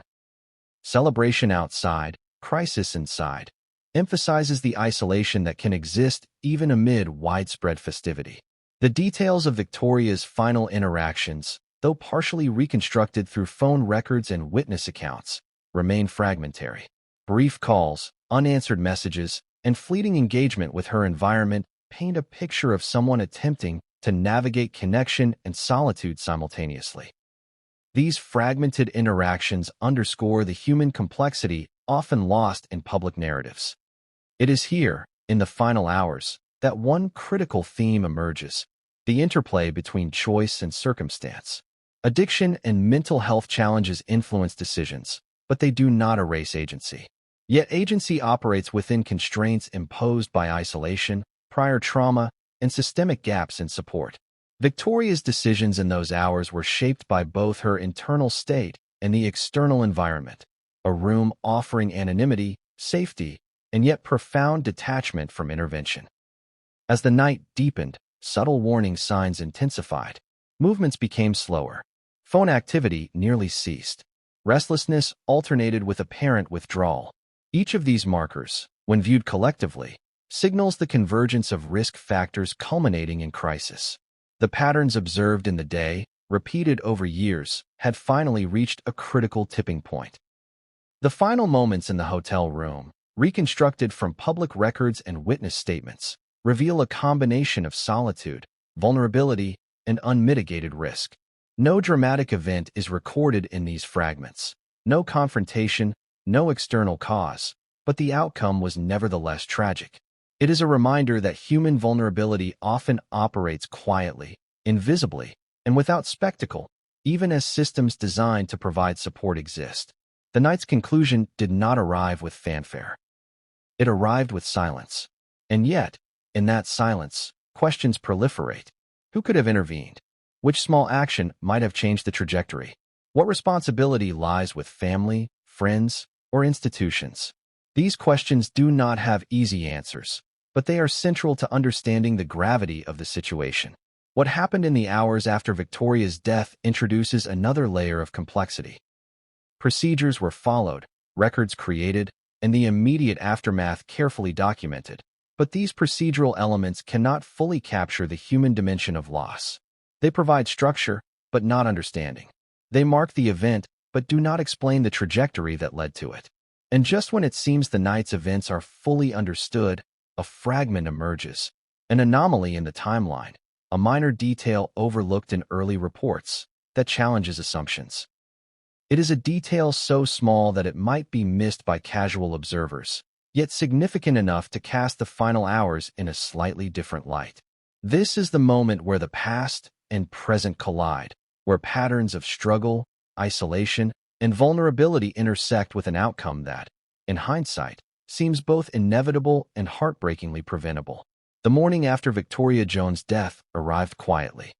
celebration outside, crisis inside, emphasizes the isolation that can exist even amid widespread festivity. The details of Victoria's final interactions, though partially reconstructed through phone records and witness accounts, remain fragmentary. Brief calls, unanswered messages, and fleeting engagement with her environment paint a picture of someone attempting to navigate connection and solitude simultaneously. These fragmented interactions underscore the human complexity often lost in public narratives. It is here, in the final hours, that one critical theme emerges: the interplay between choice and circumstance. Addiction and mental health challenges influence decisions, but they do not erase agency. Yet agency operates within constraints imposed by isolation, prior trauma, and systemic gaps in support. Victoria's decisions in those hours were shaped by both her internal state and the external environment, a room offering anonymity, safety, and yet profound detachment from intervention. As the night deepened, subtle warning signs intensified. Movements became slower. Phone activity nearly ceased. Restlessness alternated with apparent withdrawal. Each of these markers, when viewed collectively, signals the convergence of risk factors culminating in crisis. The patterns observed in the day, repeated over years, had finally reached a critical tipping point. The final moments in the hotel room, reconstructed from public records and witness statements, reveal a combination of solitude, vulnerability, and unmitigated risk. No dramatic event is recorded in these fragments. No confrontation, no external cause, but the outcome was nevertheless tragic. It is a reminder that human vulnerability often operates quietly, invisibly, and without spectacle, even as systems designed to provide support exist. The night's conclusion did not arrive with fanfare. It arrived with silence. And yet, in that silence, questions proliferate. Who could have intervened? Which small action might have changed the trajectory? What responsibility lies with family, friends, or institutions? These questions do not have easy answers, but they are central to understanding the gravity of the situation. What happened in the hours after Victoria's death introduces another layer of complexity. Procedures were followed, records created, and the immediate aftermath carefully documented. But these procedural elements cannot fully capture the human dimension of loss. They provide structure, but not understanding. They mark the event, but do not explain the trajectory that led to it. And just when it seems the night's events are fully understood, a fragment emerges, an anomaly in the timeline, a minor detail overlooked in early reports that challenges assumptions. It is a detail so small that it might be missed by casual observers, yet significant enough to cast the final hours in a slightly different light. This is the moment where the past and present collide, where patterns of struggle, isolation, and vulnerability intersect with an outcome that, in hindsight, seems both inevitable and heartbreakingly preventable. The morning after Victoria Jones' death arrived quietly.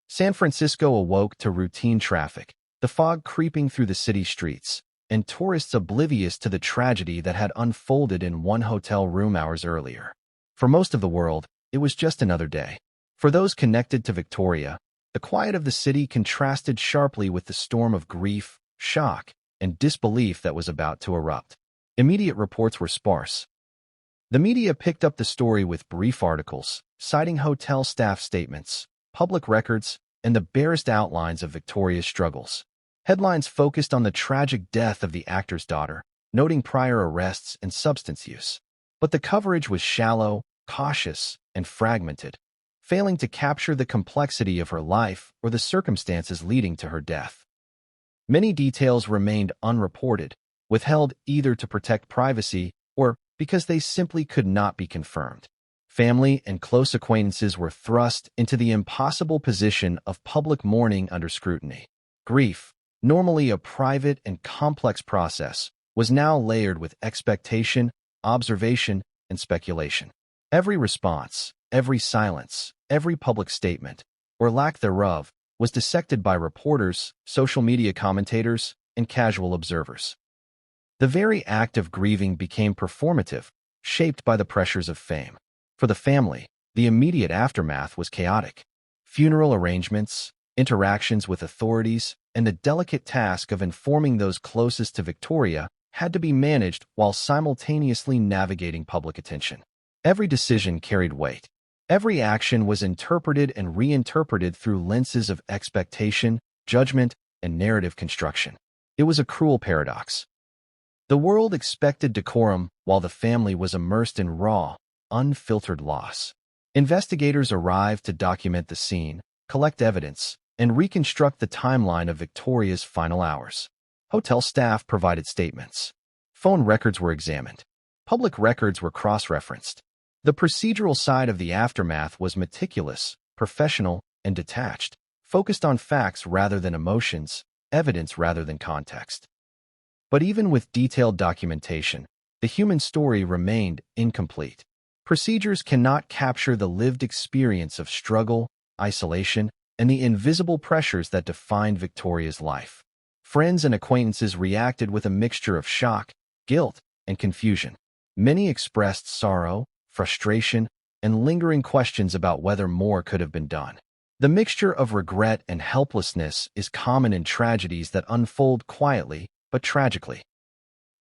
San Francisco awoke to routine traffic, the fog creeping through the city streets, and tourists oblivious to the tragedy that had unfolded in one hotel room hours earlier. For most of the world, it was just another day. For those connected to Victoria, the quiet of the city contrasted sharply with the storm of grief, shock, and disbelief that was about to erupt. Immediate reports were sparse. The media picked up the story with brief articles, citing hotel staff statements, public records, and the barest outlines of Victoria's struggles. Headlines focused on the tragic death of the actor's daughter, noting prior arrests and substance use. But the coverage was shallow, cautious, and fragmented, failing to capture the complexity of her life or the circumstances leading to her death. Many details remained unreported, withheld either to protect privacy or because they simply could not be confirmed. Family and close acquaintances were thrust into the impossible position of public mourning under scrutiny. Grief, normally a private and complex process, was now layered with expectation, observation, and speculation. Every response, every silence, every public statement, or lack thereof, was dissected by reporters, social media commentators, and casual observers. The very act of grieving became performative, shaped by the pressures of fame. For the family, the immediate aftermath was chaotic. Funeral arrangements, interactions with authorities, and the delicate task of informing those closest to Victoria had to be managed while simultaneously navigating public attention. Every decision carried weight. Every action was interpreted and reinterpreted through lenses of expectation, judgment, and narrative construction. It was a cruel paradox. The world expected decorum while the family was immersed in raw, unfiltered loss. Investigators arrived to document the scene, collect evidence, and reconstruct the timeline of Victoria's final hours. Hotel staff provided statements. Phone records were examined. Public records were cross-referenced. The procedural side of the aftermath was meticulous, professional, and detached, focused on facts rather than emotions, evidence rather than context. But even with detailed documentation, the human story remained incomplete. Procedures cannot capture the lived experience of struggle, isolation, and the invisible pressures that defined Victoria's life. Friends and acquaintances reacted with a mixture of shock, guilt, and confusion. Many expressed sorrow, frustration, and lingering questions about whether more could have been done. The mixture of regret and helplessness is common in tragedies that unfold quietly but tragically.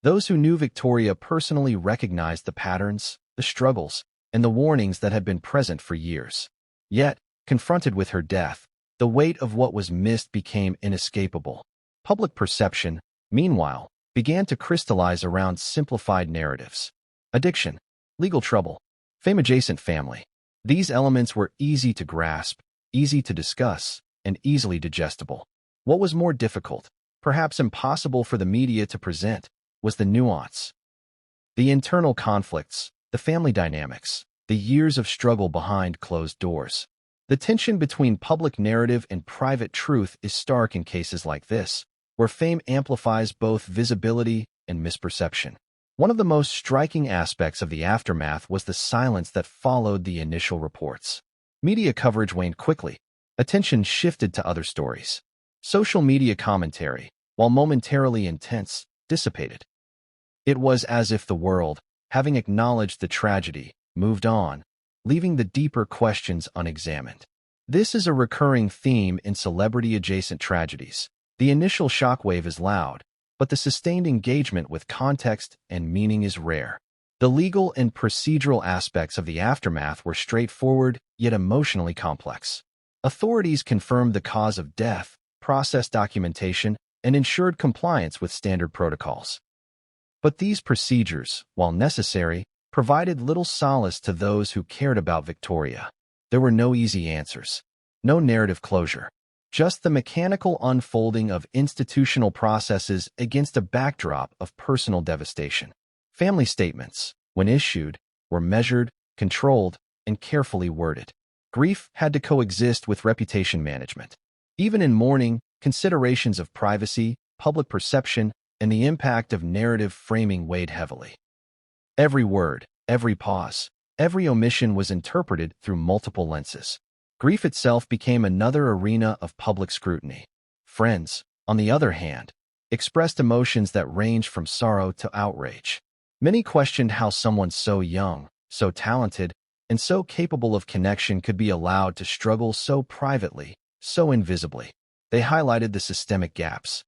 Those who knew Victoria personally recognized the patterns, the struggles, and the warnings that had been present for years. Yet, confronted with her death, the weight of what was missed became inescapable. Public perception, meanwhile, began to crystallize around simplified narratives. Addiction, legal trouble, fame-adjacent family. These elements were easy to grasp, easy to discuss, and easily digestible. What was more difficult, perhaps impossible for the media to present, was the nuance. The internal conflicts, the family dynamics, the years of struggle behind closed doors. The tension between public narrative and private truth is stark in cases like this, where fame amplifies both visibility and misperception. One of the most striking aspects of the aftermath was the silence that followed the initial reports. Media coverage waned quickly. Attention shifted to other stories. Social media commentary, while momentarily intense, dissipated. It was as if the world, having acknowledged the tragedy, moved on, leaving the deeper questions unexamined. This is a recurring theme in celebrity-adjacent tragedies. The initial shockwave is loud, but the sustained engagement with context and meaning is rare. The legal and procedural aspects of the aftermath were straightforward, yet emotionally complex. Authorities confirmed the cause of death, processed documentation, and ensured compliance with standard protocols. But these procedures, while necessary, provided little solace to those who cared about Victoria. There were no easy answers, no narrative closure, just the mechanical unfolding of institutional processes against a backdrop of personal devastation. Family statements, when issued, were measured, controlled, and carefully worded. Grief had to coexist with reputation management. Even in mourning, considerations of privacy, public perception, and the impact of narrative framing weighed heavily. Every word, every pause, every omission was interpreted through multiple lenses. Grief itself became another arena of public scrutiny. Friends, on the other hand, expressed emotions that ranged from sorrow to outrage. Many questioned how someone so young, so talented, and so capable of connection could be allowed to struggle so privately, so invisibly. They highlighted the systemic gaps.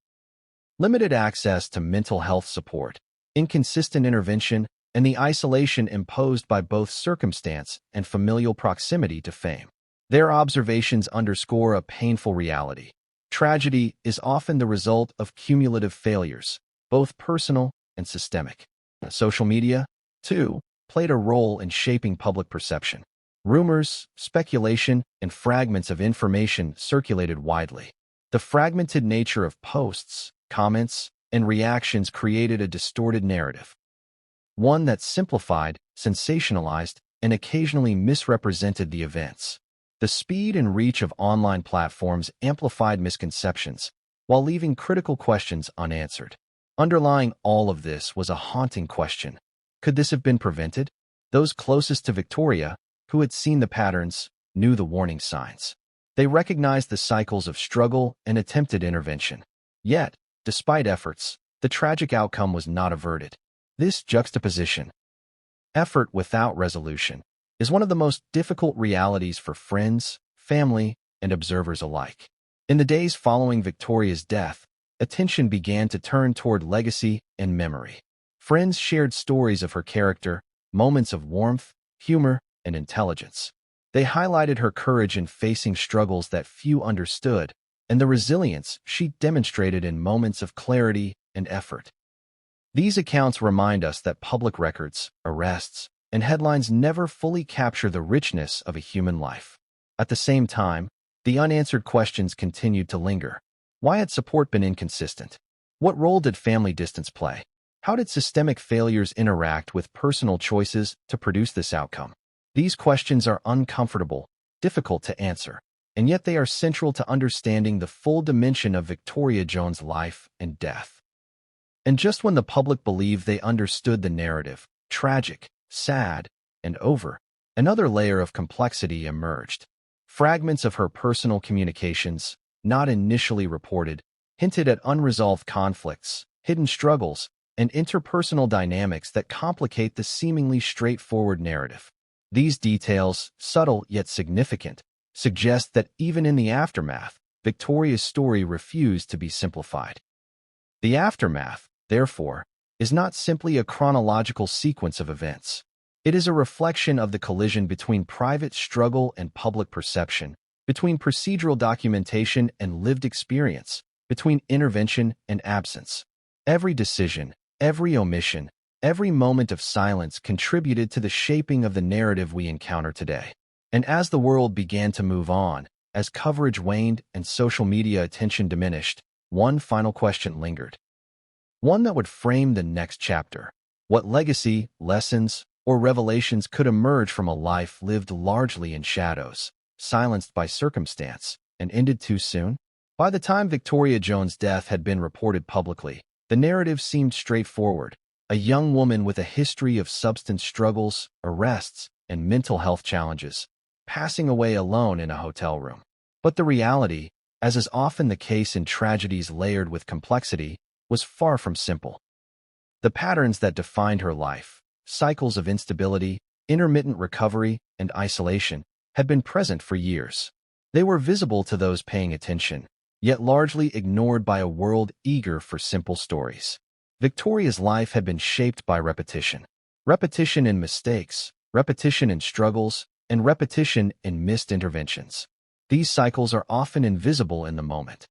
Limited access to mental health support, inconsistent intervention, and the isolation imposed by both circumstance and familial proximity to fame. Their observations underscore a painful reality. Tragedy is often the result of cumulative failures, both personal and systemic. Social media, too, played a role in shaping public perception. Rumors, speculation, and fragments of information circulated widely. The fragmented nature of posts, comments, and reactions created a distorted narrative, one that simplified, sensationalized, and occasionally misrepresented the events. The speed and reach of online platforms amplified misconceptions, while leaving critical questions unanswered. Underlying all of this was a haunting question. Could this have been prevented? Those closest to Victoria, who had seen the patterns, knew the warning signs. They recognized the cycles of struggle and attempted intervention. Yet, despite efforts, the tragic outcome was not averted. This juxtaposition, effort without resolution, is one of the most difficult realities for friends, family, and observers alike. In the days following Victoria's death, attention began to turn toward legacy and memory. Friends shared stories of her character, moments of warmth, humor, and intelligence. They highlighted her courage in facing struggles that few understood, and the resilience she demonstrated in moments of clarity and effort. These accounts remind us that public records, arrests, and headlines never fully capture the richness of a human life. At the same time, the unanswered questions continued to linger. Why had support been inconsistent? What role did family distance play? How did systemic failures interact with personal choices to produce this outcome? These questions are uncomfortable, difficult to answer, and yet they are central to understanding the full dimension of Victoria Jones' life and death. And just when the public believed they understood the narrative, tragic, sad, and over, another layer of complexity emerged. Fragments of her personal communications, not initially reported, hinted at unresolved conflicts, hidden struggles, and interpersonal dynamics that complicate the seemingly straightforward narrative. These details, subtle yet significant, suggest that even in the aftermath, Victoria's story refused to be simplified. The aftermath, therefore, is not simply a chronological sequence of events. It is a reflection of the collision between private struggle and public perception, between procedural documentation and lived experience, between intervention and absence. Every decision, every omission, every moment of silence contributed to the shaping of the narrative we encounter today. And as the world began to move on, as coverage waned and social media attention diminished, one final question lingered. One that would frame the next chapter. What legacy, lessons, or revelations could emerge from a life lived largely in shadows, silenced by circumstance, and ended too soon? By the time Victoria Jones' death had been reported publicly, the narrative seemed straightforward. A young woman with a history of substance struggles, arrests, and mental health challenges, passing away alone in a hotel room. But the reality, as is often the case in tragedies layered with complexity, was far from simple. The patterns that defined her life, cycles of instability, intermittent recovery, and isolation, had been present for years. They were visible to those paying attention, yet largely ignored by a world eager for simple stories. Victoria's life had been shaped by repetition. Repetition in mistakes, repetition in struggles, and repetition in missed interventions. These cycles are often invisible in the moment.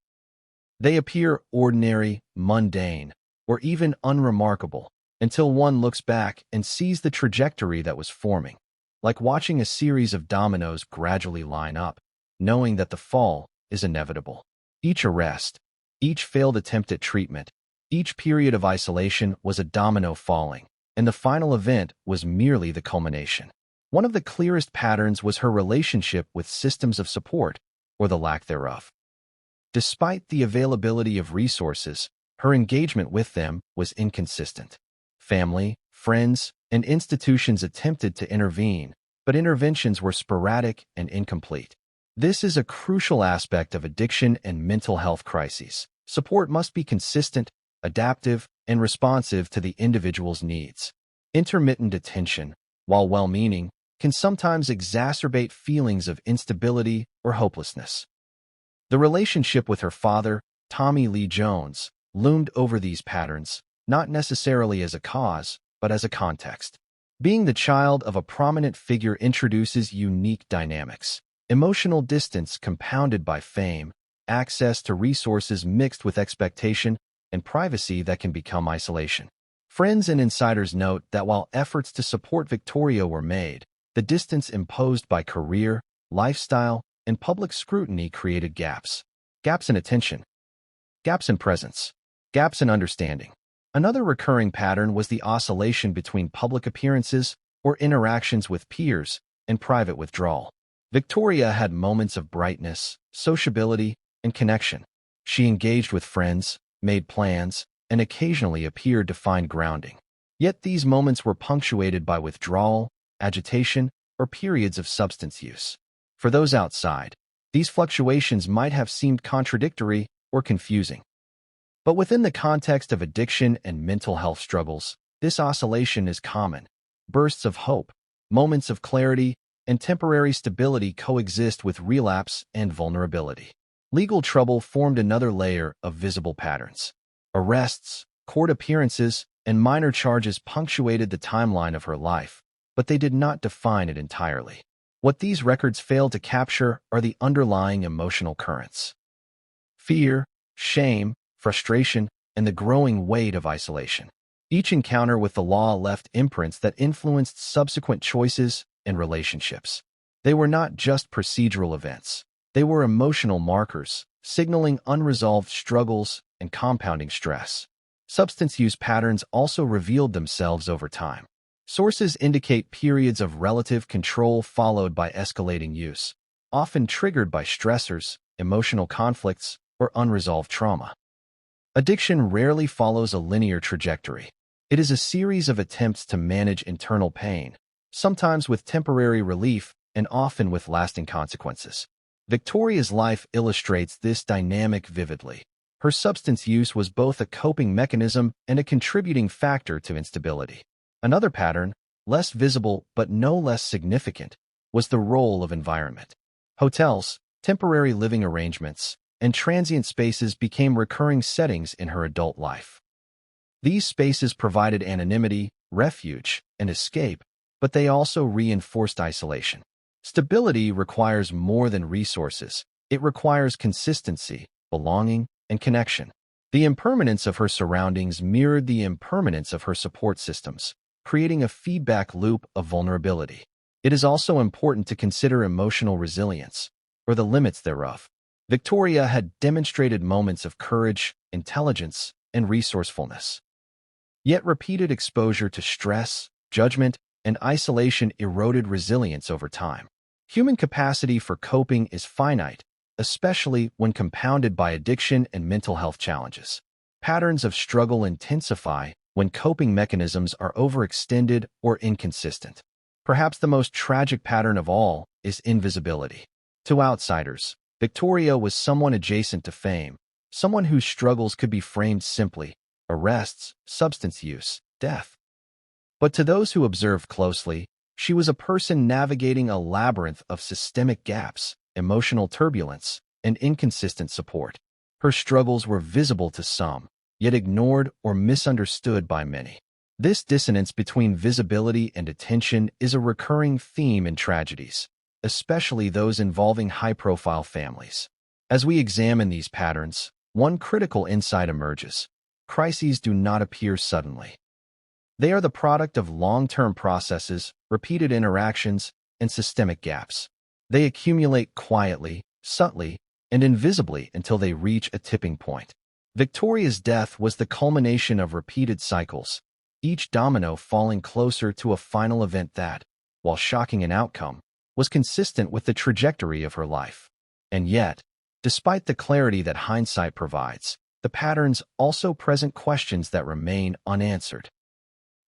They appear ordinary, mundane, or even unremarkable, until one looks back and sees the trajectory that was forming, like watching a series of dominoes gradually line up, knowing that the fall is inevitable. Each arrest, each failed attempt at treatment, each period of isolation was a domino falling, and the final event was merely the culmination. One of the clearest patterns was her relationship with systems of support, or the lack thereof. Despite the availability of resources, her engagement with them was inconsistent. Family, friends, and institutions attempted to intervene, but interventions were sporadic and incomplete. This is a crucial aspect of addiction and mental health crises. Support must be consistent, adaptive, and responsive to the individual's needs. Intermittent attention, while well-meaning, can sometimes exacerbate feelings of instability or hopelessness. The relationship with her father, Tommy Lee Jones, loomed over these patterns, not necessarily as a cause, but as a context. Being the child of a prominent figure introduces unique dynamics. Emotional distance compounded by fame, access to resources mixed with expectation, and privacy that can become isolation. Friends and insiders note that while efforts to support Victoria were made, the distance imposed by career, lifestyle, and public scrutiny created gaps. Gaps in attention, gaps in presence, gaps in understanding. Another recurring pattern was the oscillation between public appearances or interactions with peers and private withdrawal. Victoria had moments of brightness, sociability, and connection. She engaged with friends, made plans, and occasionally appeared to find grounding. Yet these moments were punctuated by withdrawal, agitation, or periods of substance use. For those outside, these fluctuations might have seemed contradictory or confusing. But within the context of addiction and mental health struggles, this oscillation is common. Bursts of hope, moments of clarity, and temporary stability coexist with relapse and vulnerability. Legal trouble formed another layer of visible patterns. Arrests, court appearances, and minor charges punctuated the timeline of her life, but they did not define it entirely. What these records fail to capture are the underlying emotional currents. Fear, shame, frustration, and the growing weight of isolation. Each encounter with the law left imprints that influenced subsequent choices and relationships. They were not just procedural events. They were emotional markers, signaling unresolved struggles and compounding stress. Substance use patterns also revealed themselves over time. Sources indicate periods of relative control followed by escalating use, often triggered by stressors, emotional conflicts, or unresolved trauma. Addiction rarely follows a linear trajectory. It is a series of attempts to manage internal pain, sometimes with temporary relief and often with lasting consequences. Victoria's life illustrates this dynamic vividly. Her substance use was both a coping mechanism and a contributing factor to instability. Another pattern, less visible but no less significant, was the role of environment. Hotels, temporary living arrangements, and transient spaces became recurring settings in her adult life. These spaces provided anonymity, refuge, and escape, but they also reinforced isolation. Stability requires more than resources. It requires consistency, belonging, and connection. The impermanence of her surroundings mirrored the impermanence of her support systems, creating a feedback loop of vulnerability. It is also important to consider emotional resilience, or the limits thereof. Victoria had demonstrated moments of courage, intelligence, and resourcefulness. Yet repeated exposure to stress, judgment, and isolation eroded resilience over time. Human capacity for coping is finite, especially when compounded by addiction and mental health challenges. Patterns of struggle intensify when coping mechanisms are overextended or inconsistent. Perhaps the most tragic pattern of all is invisibility. To outsiders, Victoria was someone adjacent to fame, someone whose struggles could be framed simply: arrests, substance use, death. But to those who observed closely, she was a person navigating a labyrinth of systemic gaps, emotional turbulence, and inconsistent support. Her struggles were visible to some, yet ignored or misunderstood by many. This dissonance between visibility and attention is a recurring theme in tragedies, especially those involving high-profile families. As we examine these patterns, one critical insight emerges. Crises do not appear suddenly. They are the product of long-term processes, repeated interactions, and systemic gaps. They accumulate quietly, subtly, and invisibly until they reach a tipping point. Victoria's death was the culmination of repeated cycles, each domino falling closer to a final event that, while shocking in outcome, was consistent with the trajectory of her life. And yet, despite the clarity that hindsight provides, the patterns also present questions that remain unanswered.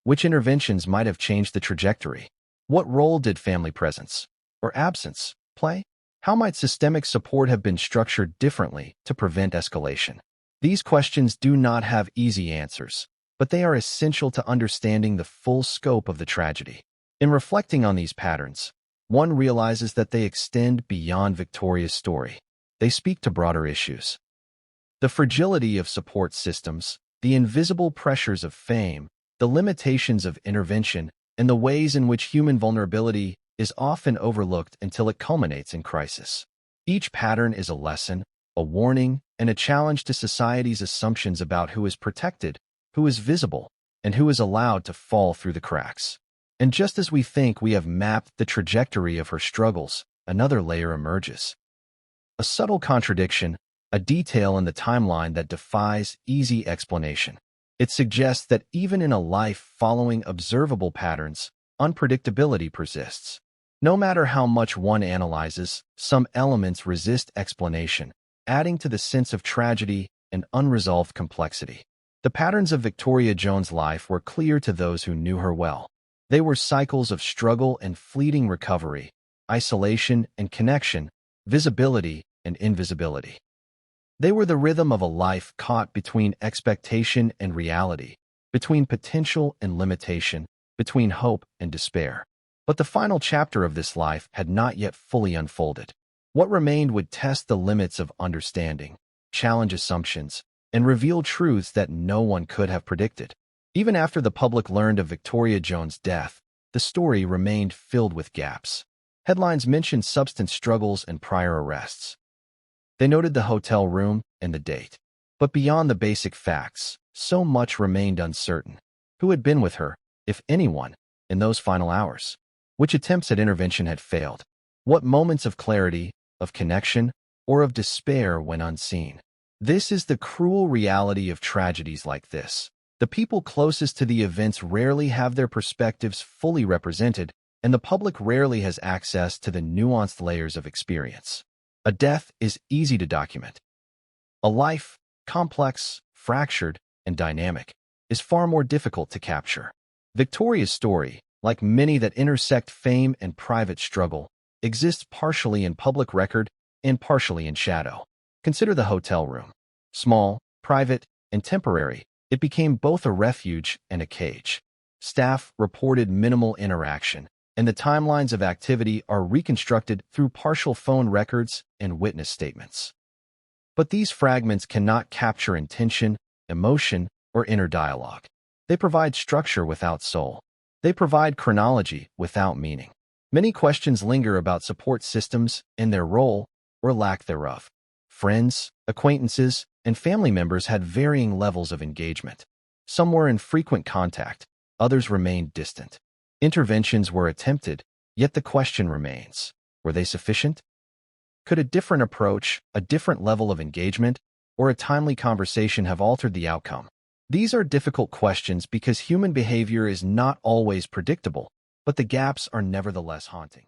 Which interventions might have changed the trajectory? What role did family presence, or absence, play? How might systemic support have been structured differently to prevent escalation? These questions do not have easy answers, but they are essential to understanding the full scope of the tragedy. In reflecting on these patterns, one realizes that they extend beyond Victoria's story. They speak to broader issues. The fragility of support systems, the invisible pressures of fame, the limitations of intervention, and the ways in which human vulnerability is often overlooked until it culminates in crisis. Each pattern is a lesson, a warning, and a challenge to society's assumptions about who is protected, who is visible, and who is allowed to fall through the cracks. And just as we think we have mapped the trajectory of her struggles, another layer emerges. A subtle contradiction, a detail in the timeline that defies easy explanation. It suggests that even in a life following observable patterns, unpredictability persists. No matter how much one analyzes, some elements resist explanation, adding to the sense of tragedy and unresolved complexity. The patterns of Victoria Jones' life were clear to those who knew her well. They were cycles of struggle and fleeting recovery, isolation and connection, visibility and invisibility. They were the rhythm of a life caught between expectation and reality, between potential and limitation, between hope and despair. But the final chapter of this life had not yet fully unfolded. What remained would test the limits of understanding, challenge assumptions, and reveal truths that no one could have predicted. Even after the public learned of Victoria Jones' death, the story remained filled with gaps. Headlines mentioned substance struggles and prior arrests. They noted the hotel room and the date. But beyond the basic facts, so much remained uncertain. Who had been with her, if anyone, in those final hours? Which attempts at intervention had failed? What moments of clarity, of connection, or of despair went unseen? This is the cruel reality of tragedies like this. The people closest to the events rarely have their perspectives fully represented, and the public rarely has access to the nuanced layers of experience. A death is easy to document. A life, complex, fractured, and dynamic, is far more difficult to capture. Victoria's story, like many that intersect fame and private struggle, exists partially in public record and partially in shadow. Consider the hotel room. Small, private, and temporary, it became both a refuge and a cage. Staff reported minimal interaction, and the timelines of activity are reconstructed through partial phone records and witness statements. But these fragments cannot capture intention, emotion, or inner dialogue. They provide structure without soul. They provide chronology without meaning. Many questions linger about support systems and their role or lack thereof. Friends, acquaintances, and family members had varying levels of engagement. Some were in frequent contact, others remained distant. Interventions were attempted, yet the question remains: were they sufficient? Could a different approach, a different level of engagement, or a timely conversation have altered the outcome? These are difficult questions because human behavior is not always predictable, but the gaps are nevertheless haunting.